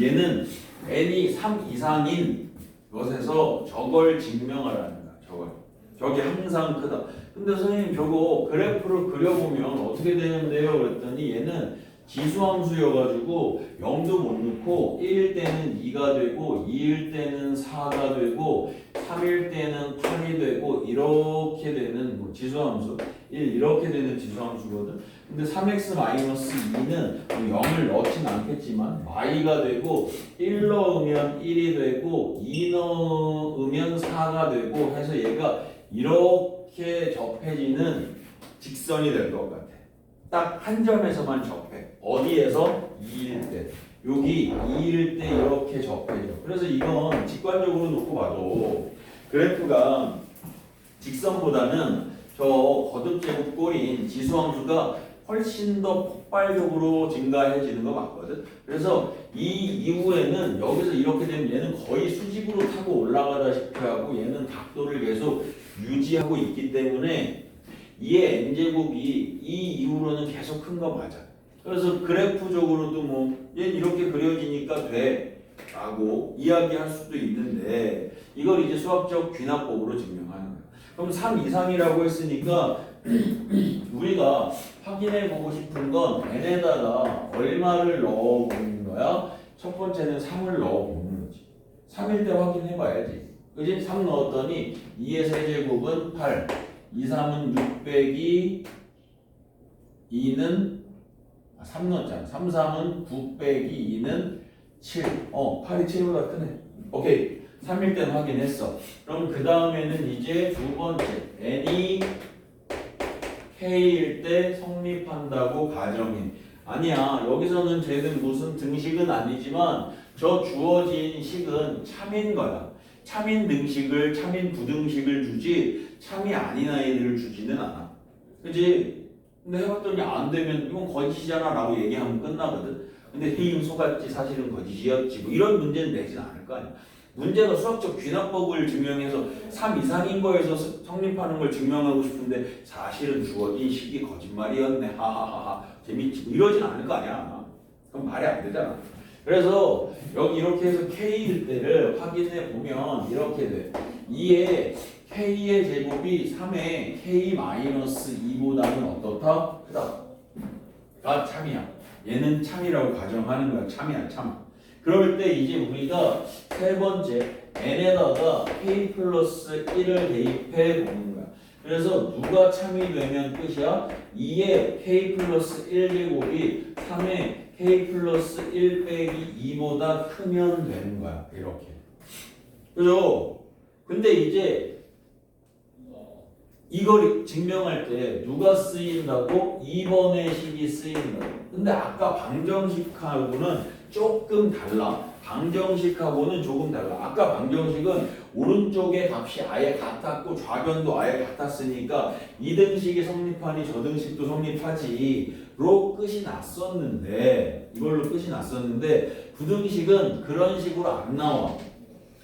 얘는 n이 3 이상인 것에서 저걸 증명하라는 거야. 저게 항상 크다. 근데 선생님 저거 그래프를 그려보면 어떻게 되는데요? 그랬더니 얘는 지수함수여가지고 0도 못 넣고 1일 때는 2가 되고 2일 때는 4가 되고 3일 때는 8이 되고 이렇게 되는 뭐 지수함수 1 이렇게 되는 지수함수거든. 근데 3x-2는 0을 넣진 않겠지만 y가 되고 1 넣으면 1이 되고 2 넣으면 4가 되고 해서 얘가 이렇게 접해지는 직선이 될 것 같아. 딱 한 점에서만 접해. 어디에서? 2일 때. 여기 2일 때 이렇게 접해져. 그래서 이건 직관적으로 놓고 봐도 그래프가 직선보다는 저 거듭제곱 꼴인 지수함수가 훨씬 더 폭발적으로 증가해지는 거 맞거든. 그래서 이 이후에는 여기서 이렇게 되면 얘는 거의 수직으로 타고 올라가다시피 하고 얘는 각도를 계속 유지하고 있기 때문에 이의 n제곱이 이 이후로는 계속 큰 거 맞아. 그래서 그래프적으로도 뭐 얘 이렇게 그려지니까 돼 라고 이야기할 수도 있는데 이걸 이제 수학적 귀납법으로 증명하는 거야. 그럼 3 이상이라고 했으니까 우리가 확인해 보고 싶은 건 n에다가 얼마를 넣어 보는 거야? 첫 번째는 3을 넣어 보는 거지. 3일 때 확인해 봐야지. 그지? 3 넣었더니 2의 세제곱은 8 2, 3은 6 빼기 2는 3 넣었잖아. 3, 3은 9 빼기 2는 7. 8이 7보다 크네. 오케이. 3일 때는 확인했어. 그럼 그 다음에는 이제 두 번째. n이 k일 때 성립한다고 가정해. 아니야. 여기서는 쟤는 무슨 등식은 아니지만 저 주어진 식은 참인 거야. 참인 등식을 참인 부등식을 주지 참이 아닌 아이들을 주지는 않아. 그치? 근데 해봤더니 안 되면 이건 거짓이잖아 라고 얘기하면 끝나거든. 근데 휘임 속았지 사실은 거짓이었지 뭐 이런 문제는 내진 않을 거 아니야. 문제가 수학적 귀납법을 증명해서 3 이상인 거에서 성립하는 걸 증명하고 싶은데 사실은 주어진 식이 거짓말이었네 하하하하 재밌지 뭐 이러진 않을 거 아니야. 그럼 말이 안 되잖아. 그래서 여기 이렇게 해서 k일 때를 확인해 보면 이렇게 돼. 2의 k의 제곱이 3의 k-2보다는 어떻다? 크다. 가 참이야. 얘는 참이라고 가정하는 거야. 참이야 참. 그럴 때 이제 우리가 세 번째 n에다가 k 플러스 1을 대입해 보는 거야. 그래서 누가 참이 되면 끝이야? 2의 k 플러스 1제곱이 3의 k 플러스 1 빼기 2보다 크면 되는 거야. 이렇게. 그죠? 근데 이제 이걸 증명할 때 누가 쓰인다고? 2번의 식이 쓰인다고. 근데 아까 방정식하고는 조금 달라. 방정식하고는 조금 달라. 아까 방정식은 오른쪽의 값이 아예 같았고 좌변도 아예 같았으니까 이등식이 성립하니 저등식도 성립하지로 끝이 났었는데, 이걸로 끝이 났었는데 부등식은 그런 식으로 안 나와.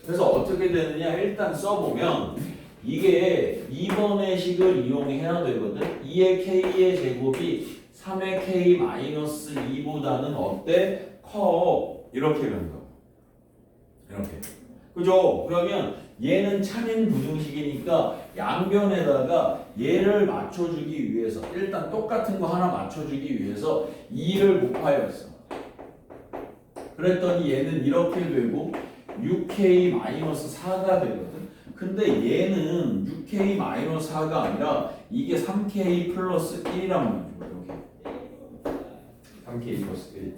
그래서 어떻게 되느냐, 일단 써보면 이게 2번의 식을 이용해야 되거든. 2의 k의 제곱이 3의 k 마이너스 2보다는 어때? 커. 이렇게 되는 거. 이렇게. 그죠? 그러면 얘는 참인 부등식이니까 양변에다가 얘를 맞춰주기 위해서 일단 똑같은 거 하나 맞춰주기 위해서 2를 곱하였어. 그랬더니 얘는 이렇게 되고 6k-4가 되거든. 근데 얘는 6k-4가 아니라 이게 3k 플러스 1이란 말이죠. 이렇게 3k 플러스 1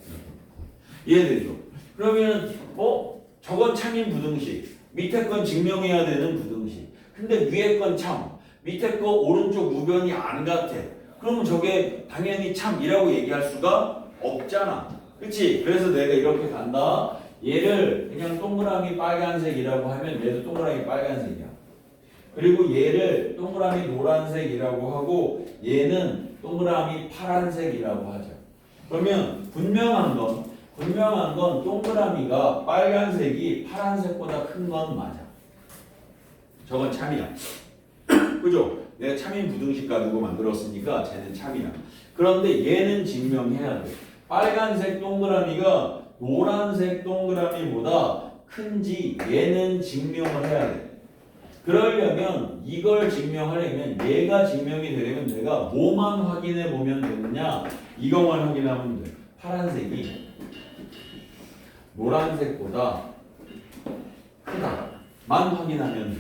이해되죠? 그러면 저건 참인 부등식, 밑에 건 증명해야 되는 부등식. 근데 위에 건 참, 밑에 거 오른쪽 우변이 안 같아. 그러면 저게 당연히 참이라고 얘기할 수가 없잖아. 그치? 그래서 내가 이렇게 간다. 얘를 그냥 동그라미 빨간색이라고 하면 얘도 동그라미 빨간색이야. 그리고 얘를 동그라미 노란색이라고 하고 얘는 동그라미 파란색이라고 하죠. 그러면 분명한 건 동그라미가 빨간색이 파란색보다 큰 건 맞아. 저건 참이야. 그죠? 내가 참인 부등식 가지고 만들었으니까 쟤는 참이야. 그런데 얘는 증명해야 돼. 빨간색 동그라미가 노란색 동그라미보다 큰지 얘는 증명을 해야 돼. 그러려면 이걸 증명하려면 얘가 증명이 되려면 내가 뭐만 확인해 보면 되느냐? 이것만 확인하면 돼. 파란색이 노란색보다 크다만 확인하면 돼.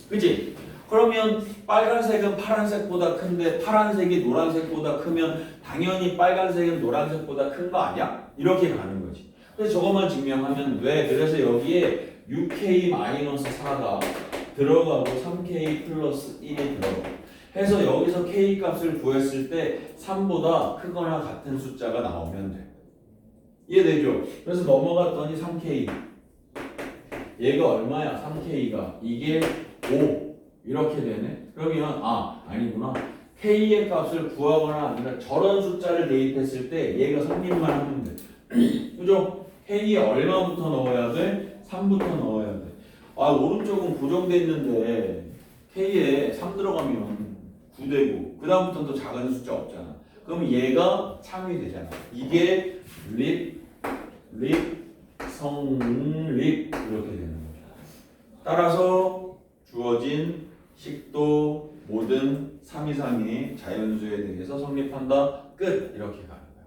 그치? 그러면 빨간색은 파란색보다 큰데 파란색이 노란색보다 크면 당연히 빨간색은 노란색보다 큰 거 아니야? 이렇게 가는 거지. 그래서 저것만 증명하면 돼. 그래서 여기에 6k-4가 들어가고 3k 플러스 1이 들어가. 해서 여기서 k 값을 구했을 때 3보다 크거나 같은 숫자가 나오면 돼. 이해되죠? 그래서 넘어갔더니 3k. 얘가 얼마야? 3k가. 이게 5. 이렇게 되네. 그러면 아니구나. k의 값을 구하거나 아니라 저런 숫자를 대입했을 때 얘가 성립만 하면 돼. 그죠? k에 얼마부터 넣어야 돼? 3부터 넣어야 돼. 오른쪽은 고정돼 있는데 k에 3 들어가면 9되고 그 다음부터는 더 작은 숫자 없잖아. 그럼 얘가 참이 되잖아. 이게 성립 이렇게 되는 거죠. 따라서 주어진 식도 모든 3 이상의 자연수에 대해서 성립한다. 끝. 이렇게 가는 거야.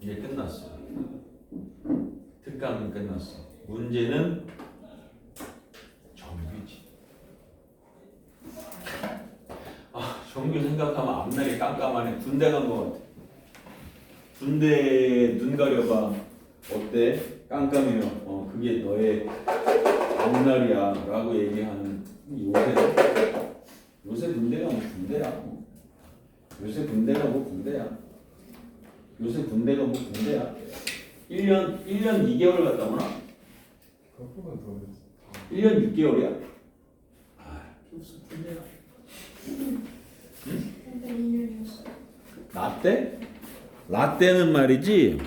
이제 끝났어. 특강은 끝났어. 문제는 정규지. 정규 생각하면 앞날이 깜깜하네. 군대 간 거 같아. 군대 눈 가려봐. 어때? 깜깜해요. 그게 너의 앞날이야 라고 얘기하는 요새 군대가 뭐 군대야. 요새 군대가 뭐 군대야. 1년 2개월 갔다 오나? 그거보다 더 됐어. 1년 6개월이야? 무슨 군대야. 근데 1년이었어. 라떼? 라떼는 말이지